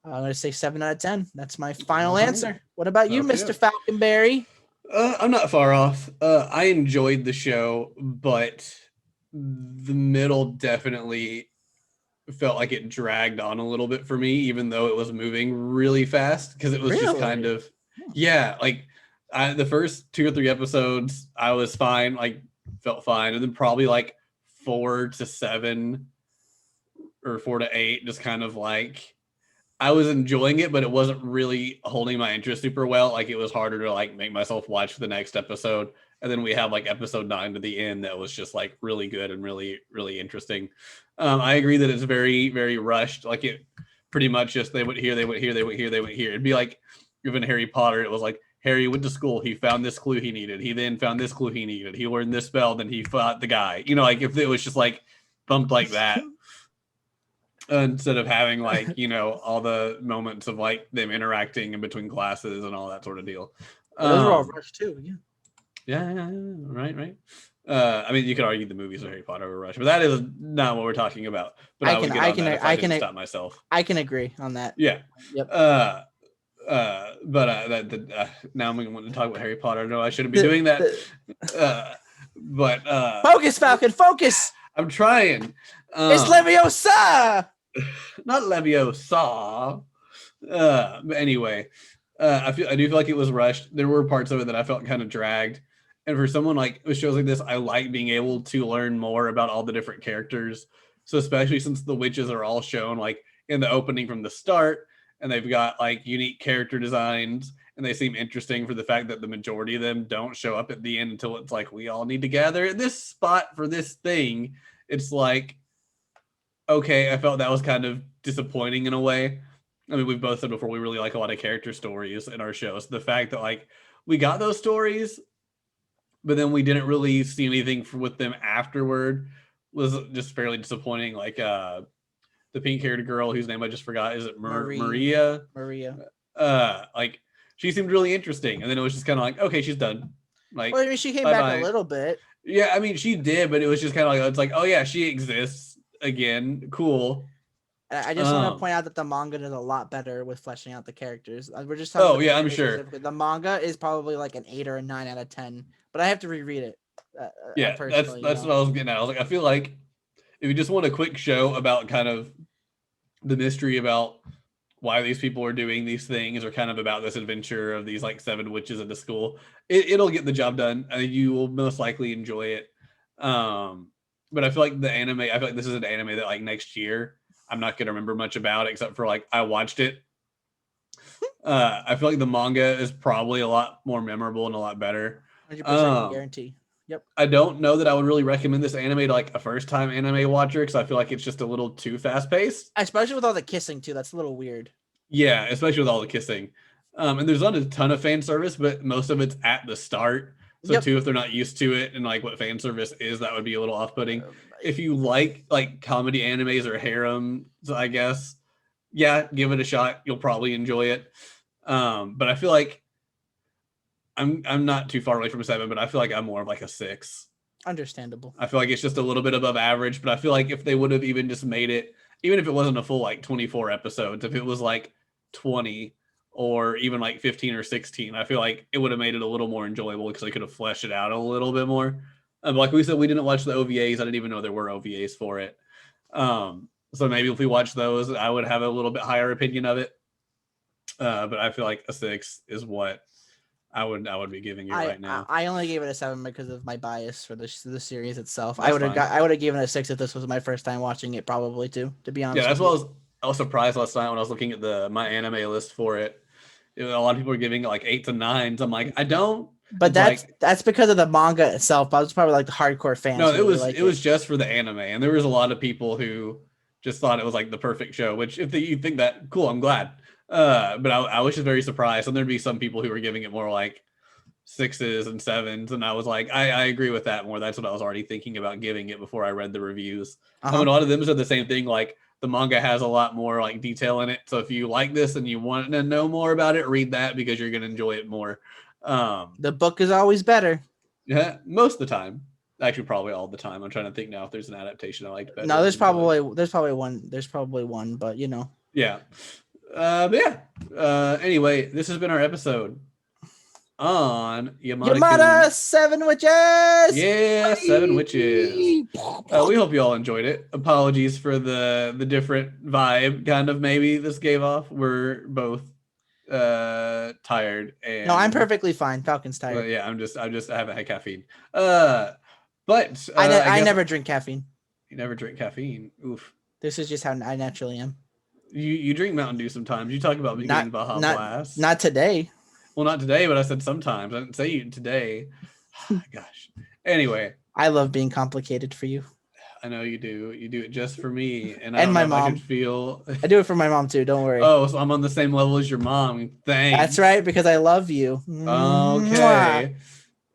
I'm gonna say 7 out of 10. That's my final answer. What about you, Mr. Falconberry? I'm not far off. I enjoyed the show, but the middle definitely felt like it dragged on a little bit for me, even though it was moving really fast because it was just kind of like the first 2 or 3 episodes I was fine, like felt fine, and then probably like 4 to 7 or 4 to 8 just kind of like I was enjoying it, but it wasn't really holding my interest super well. Like it was harder to like make myself watch the next episode. And then we have like episode 9 to the end that was just like really good and really, really interesting. I agree that it's very, very rushed. Like it pretty much just they went here, they went here, they went here, they went here. It'd be like even Harry Potter, it was like Harry went to school, he found this clue he needed. He then found this clue he needed. He learned this spell, then he fought the guy. Like if it was just like bumped like that. Instead of having like all the moments of like them interacting in between classes and all that sort of deal. Those are all rushed too. Yeah, right. I mean, you could argue the movies of Harry Potter were rushed, but that is not what we're talking about. But I can stop myself. I can agree on that. Yeah. Yep. Now I'm going to talk about Harry Potter. No, I shouldn't be doing that. But focus, Falcon. Focus. I'm trying. It's Leviosa. Not Leviosa. But anyway, I do feel like it was rushed. There were parts of it that I felt kind of dragged. And for someone like with shows like this, I like being able to learn more about all the different characters. So especially since the witches are all shown like in the opening from the start, and they've got like unique character designs, and they seem interesting for the fact that the majority of them don't show up at the end until it's like we all need to gather at this spot for this thing. It's like, okay, I felt that was kind of disappointing in a way. I mean, we've both said before we really like a lot of character stories in our shows. The fact that like we got those stories, but then we didn't really see anything with them afterward was just fairly disappointing. Like the pink-haired girl whose name I just forgot, is it Maria? Maria. Like She seemed really interesting, and then it was just kind of like, okay, she's done. Like, Well, I mean, she came bye-bye. back a little bit. Yeah, I mean, she did, but it was just kind of like, it's like, oh yeah, she exists again. Cool. I just want to point out that the manga does a lot better with fleshing out the characters. We're just talking Oh about yeah, the I'm anime sure. specifically. The manga is probably like an 8 or a 9 out of 10, but I have to reread it. Yeah, Personally, that's what I was getting at. I was like, I feel like if you just want a quick show about kind of the mystery about why these people are doing these things, or kind of about this adventure of these like 7 witches at the school, it'll get the job done. You will most likely enjoy it. But I feel like the anime, I feel like this is an anime that like next year I'm not gonna remember much about, except for like I watched it. I feel like the manga is probably a lot more memorable and a lot better. 100% guarantee. Yep. I don't know that I would really recommend this anime to like a first time anime watcher, because I feel like it's just a little too fast paced. Especially with all the kissing too. That's a little weird. Yeah, especially with all the kissing. And there's not a ton of fan service, but most of it's at the start. So too, if they're not used to it and like what fan service is, that would be a little off putting. If you like comedy animes or harems, I guess, yeah, give it a shot. You'll probably enjoy it. But I feel like I'm not too far away from a 7, but I feel like I'm more of like a 6. Understandable. I feel like it's just a little bit above average, but I feel like if they would have even just made it, even if it wasn't a full like 24 episodes, if it was like 20 or even like 15 or 16, I feel like it would have made it a little more enjoyable, because they could have fleshed it out a little bit more. Like we said, we didn't watch the OVAs. I didn't even know there were OVAs for it. So maybe if we watched those, I would have a little bit higher opinion of it. But I feel like a 6 is what I would be giving you right now. I only gave it a 7 because of my bias for the series itself. I would have given it a 6 if this was my first time watching it, probably too. To be honest. Yeah, that's what I was surprised last night when I was looking at my anime list for it. A lot of people are giving it like 8s and 9s. I'm like, I don't. But that's because of the manga itself. I was probably like the hardcore fans. No, it was just for the anime, and there was a lot of people who just thought it was like the perfect show. Which, if you think that, cool, I'm glad. But I was just very surprised, and there'd be some people who were giving it more like 6s and 7s, and I was like, I agree with that more. That's what I was already thinking about giving it before I read the reviews. I mean, a lot of them said the same thing. Like, the manga has a lot more like detail in it, so if you like this and you want to know more about it, read that, because you're going to enjoy it more. The book is always better. Yeah, most of the time. Actually, probably all the time. I'm trying to think now if there's an adaptation I liked better. No, there's probably one, but you know. Yeah. Anyway, this has been our episode on Yamada 7 Witches. Yeah, 7 Witches. We hope you all enjoyed it. Apologies for the different vibe kind of maybe this gave off. We're both tired, and no, I'm perfectly fine. Falcon's tired. Yeah, I haven't had caffeine. But I never drink caffeine. You never drink caffeine. Oof. This is just how I naturally am. You drink Mountain Dew sometimes. You talk about beginning Baja Blast. Not today. Well, not today, but I said sometimes. I didn't say you today. Gosh. Anyway. I love being complicated for you. I know you do. You do it just for me. And my mom. I do it for my mom too. Don't worry. Oh, so I'm on the same level as your mom. Thanks. That's right, because I love you. Okay. Mwah.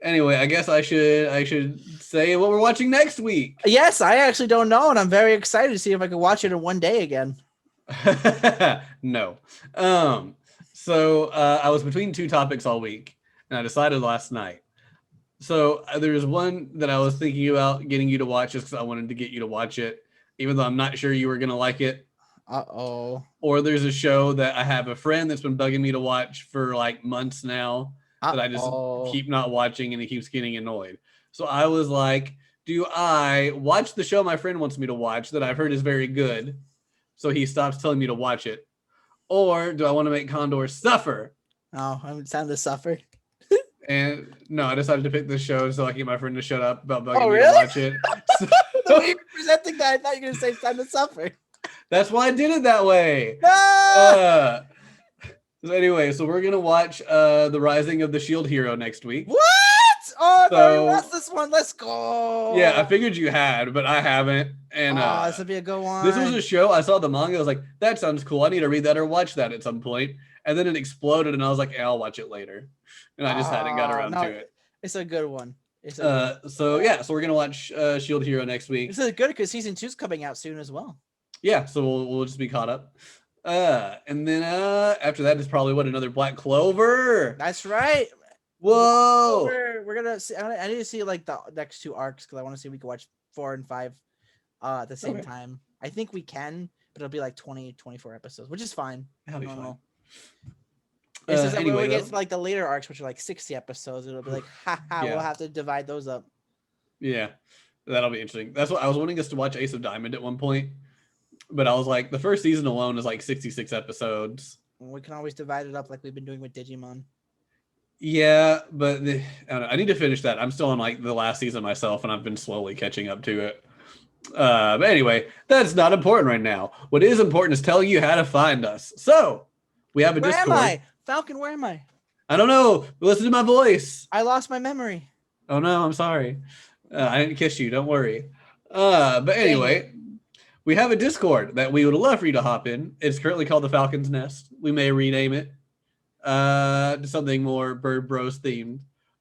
Anyway, I guess I should say what we're watching next week. Yes, I actually don't know, and I'm very excited to see if I can watch it in one day again. No. So I was between 2 topics all week, and I decided last night. So there's one that I was thinking about getting you to watch, just because I wanted to get you to watch it, even though I'm not sure you were going to like it. Uh-oh. Or there's a show that I have a friend that's been bugging me to watch for like months now that I just keep not watching, and he keeps getting annoyed. So I was like, do I watch the show my friend wants me to watch that I've heard is very good, so he stops telling me to watch it? Or do I want to make Condor suffer? Oh, I'm time to suffer. And no, I decided to pick this show so I can get my friend to shut up about bugging me to watch it. The way you're presenting that, I thought you were going to say it's time to suffer. That's why I did it that way. No! So anyway, so we're going to watch The Rising of the Shield Hero next week. What? Oh, I've already watched this one. Let's go. Yeah, I figured you had, but I haven't. And this would be a good one. This was a show. I saw the manga. I was like, that sounds cool. I need to read that or watch that at some point. And then it exploded, and I was like, I'll watch it later. And I just hadn't got around to it. It's a good one. So we're gonna watch Shield Hero next week. This is good because season 2's coming out soon as well. Yeah, so we'll just be caught up. And then after that is probably what, another Black Clover. That's right. Whoa. We're gonna see. I need to see like the next 2 arcs because I want to see if we can watch 4 and 5 at the same time. I think we can, but it'll be like 20, 24 episodes, which is fine. That'll be fine. It's just that Anyway, when we get to like the later arcs, which are like 60 episodes, it'll be like, haha, Yeah. we'll have to divide those up. Yeah, that'll be interesting. That's what I was wanting us to watch Ace of Diamond at one point, but I was like, the first season alone is like 66 episodes. We can always divide it up like we've been doing with Digimon. Yeah, but I don't know, I need to finish that. I'm still on like the last season myself, and I've been slowly catching up to it. But anyway, that's not important right now. What is important is telling you how to find us. So we have a Discord. Where am I? Falcon, where am I? I don't know. Listen to my voice. I lost my memory. Oh no, I'm sorry. I didn't kiss you. Don't worry. But anyway, we have a Discord that we would love for you to hop in. It's currently called the Falcon's Nest. We may rename it to something more Bird Bros themed.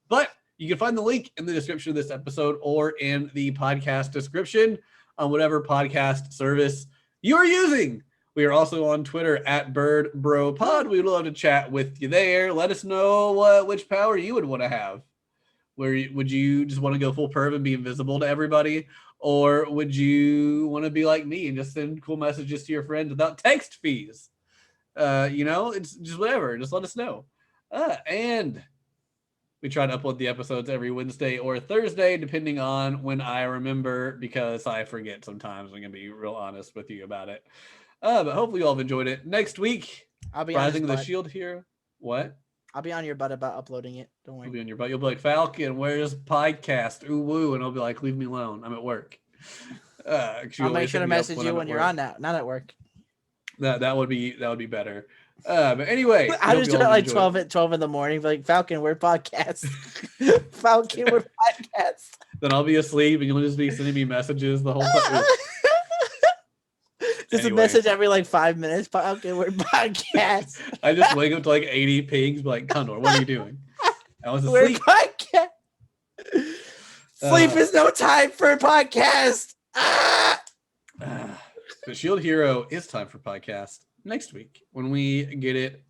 But you can find the link in the description of this episode or in the podcast description on whatever podcast service you are using. We are also on Twitter at BirdBroPod. We would love to chat with you there. Let us know which power you would want to have. Would you just want to go full perv and be invisible to everybody? Or would you want to be like me and just send cool messages to your friends without text fees? It's just whatever. Just let us know. And we try to upload the episodes every Wednesday or Thursday, depending on when I remember, because I forget sometimes. I'm going to be real honest with you about it. But hopefully you all have enjoyed it. Next week, I'll be Rising of the Shield Hero. What? I'll be on your butt about uploading it. Don't worry. You'll be on your butt. You'll be like, Falcon, where's podcast? Ooh, woo. And I'll be like, leave me alone. I'm at work. I'll make sure to message you when you're on that, not at work. That would be better. But anyway, I just do it like 12 in the morning. Like, Falcon, we're podcast. Falcon, we're podcast. Then I'll be asleep and you'll just be sending me messages the whole time. Just a message every like 5 minutes. Falcon, we're podcast. I just wake up to like 80 pings, be like, Condor, what are you doing? I was We're asleep. podcast. Sleep is no time for a podcast. But Shield Hero is time for podcast next week when we get it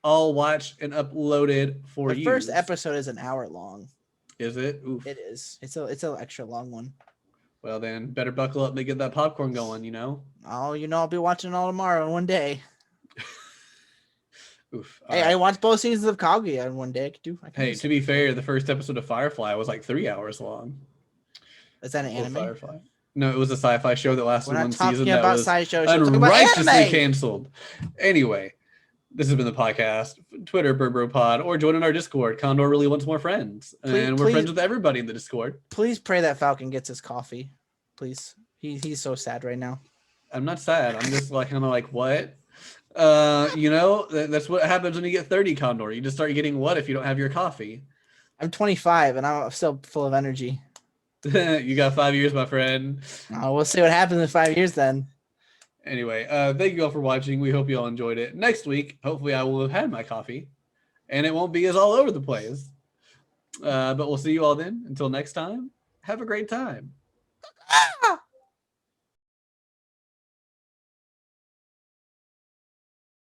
all watched and uploaded for you. The first episode is an hour long. Is it? Oof. It is. It's an extra long one. Well, then better buckle up and get that popcorn going, Oh, I'll be watching it all tomorrow in one day. Oof. Hey, right. I watched both seasons of Kaguya in one day. To be fair, the first episode of Firefly was like 3 hours long. Is that an anime? Firefly. No, it was a sci-fi show that lasted one season that about was side shows. unrighteously canceled. Anyway, this has been the podcast. Twitter, BirdBroPod, or join in our Discord. Condor really wants more friends, and we're friends with everybody in the Discord. Please pray that Falcon gets his coffee. Please, he's so sad right now. I'm not sad. I'm just like kind of like what. That's what happens when you get 30, Condor. You just start getting what if you don't have your coffee. I'm 25 and I'm still full of energy. You got 5 years, my friend. We'll see what happens in 5 years then. Anyway, thank you all for watching. We hope you all enjoyed it. Next week, hopefully I will have had my coffee and it won't be as all over the place. But we'll see you all then. Until next time, have a great time.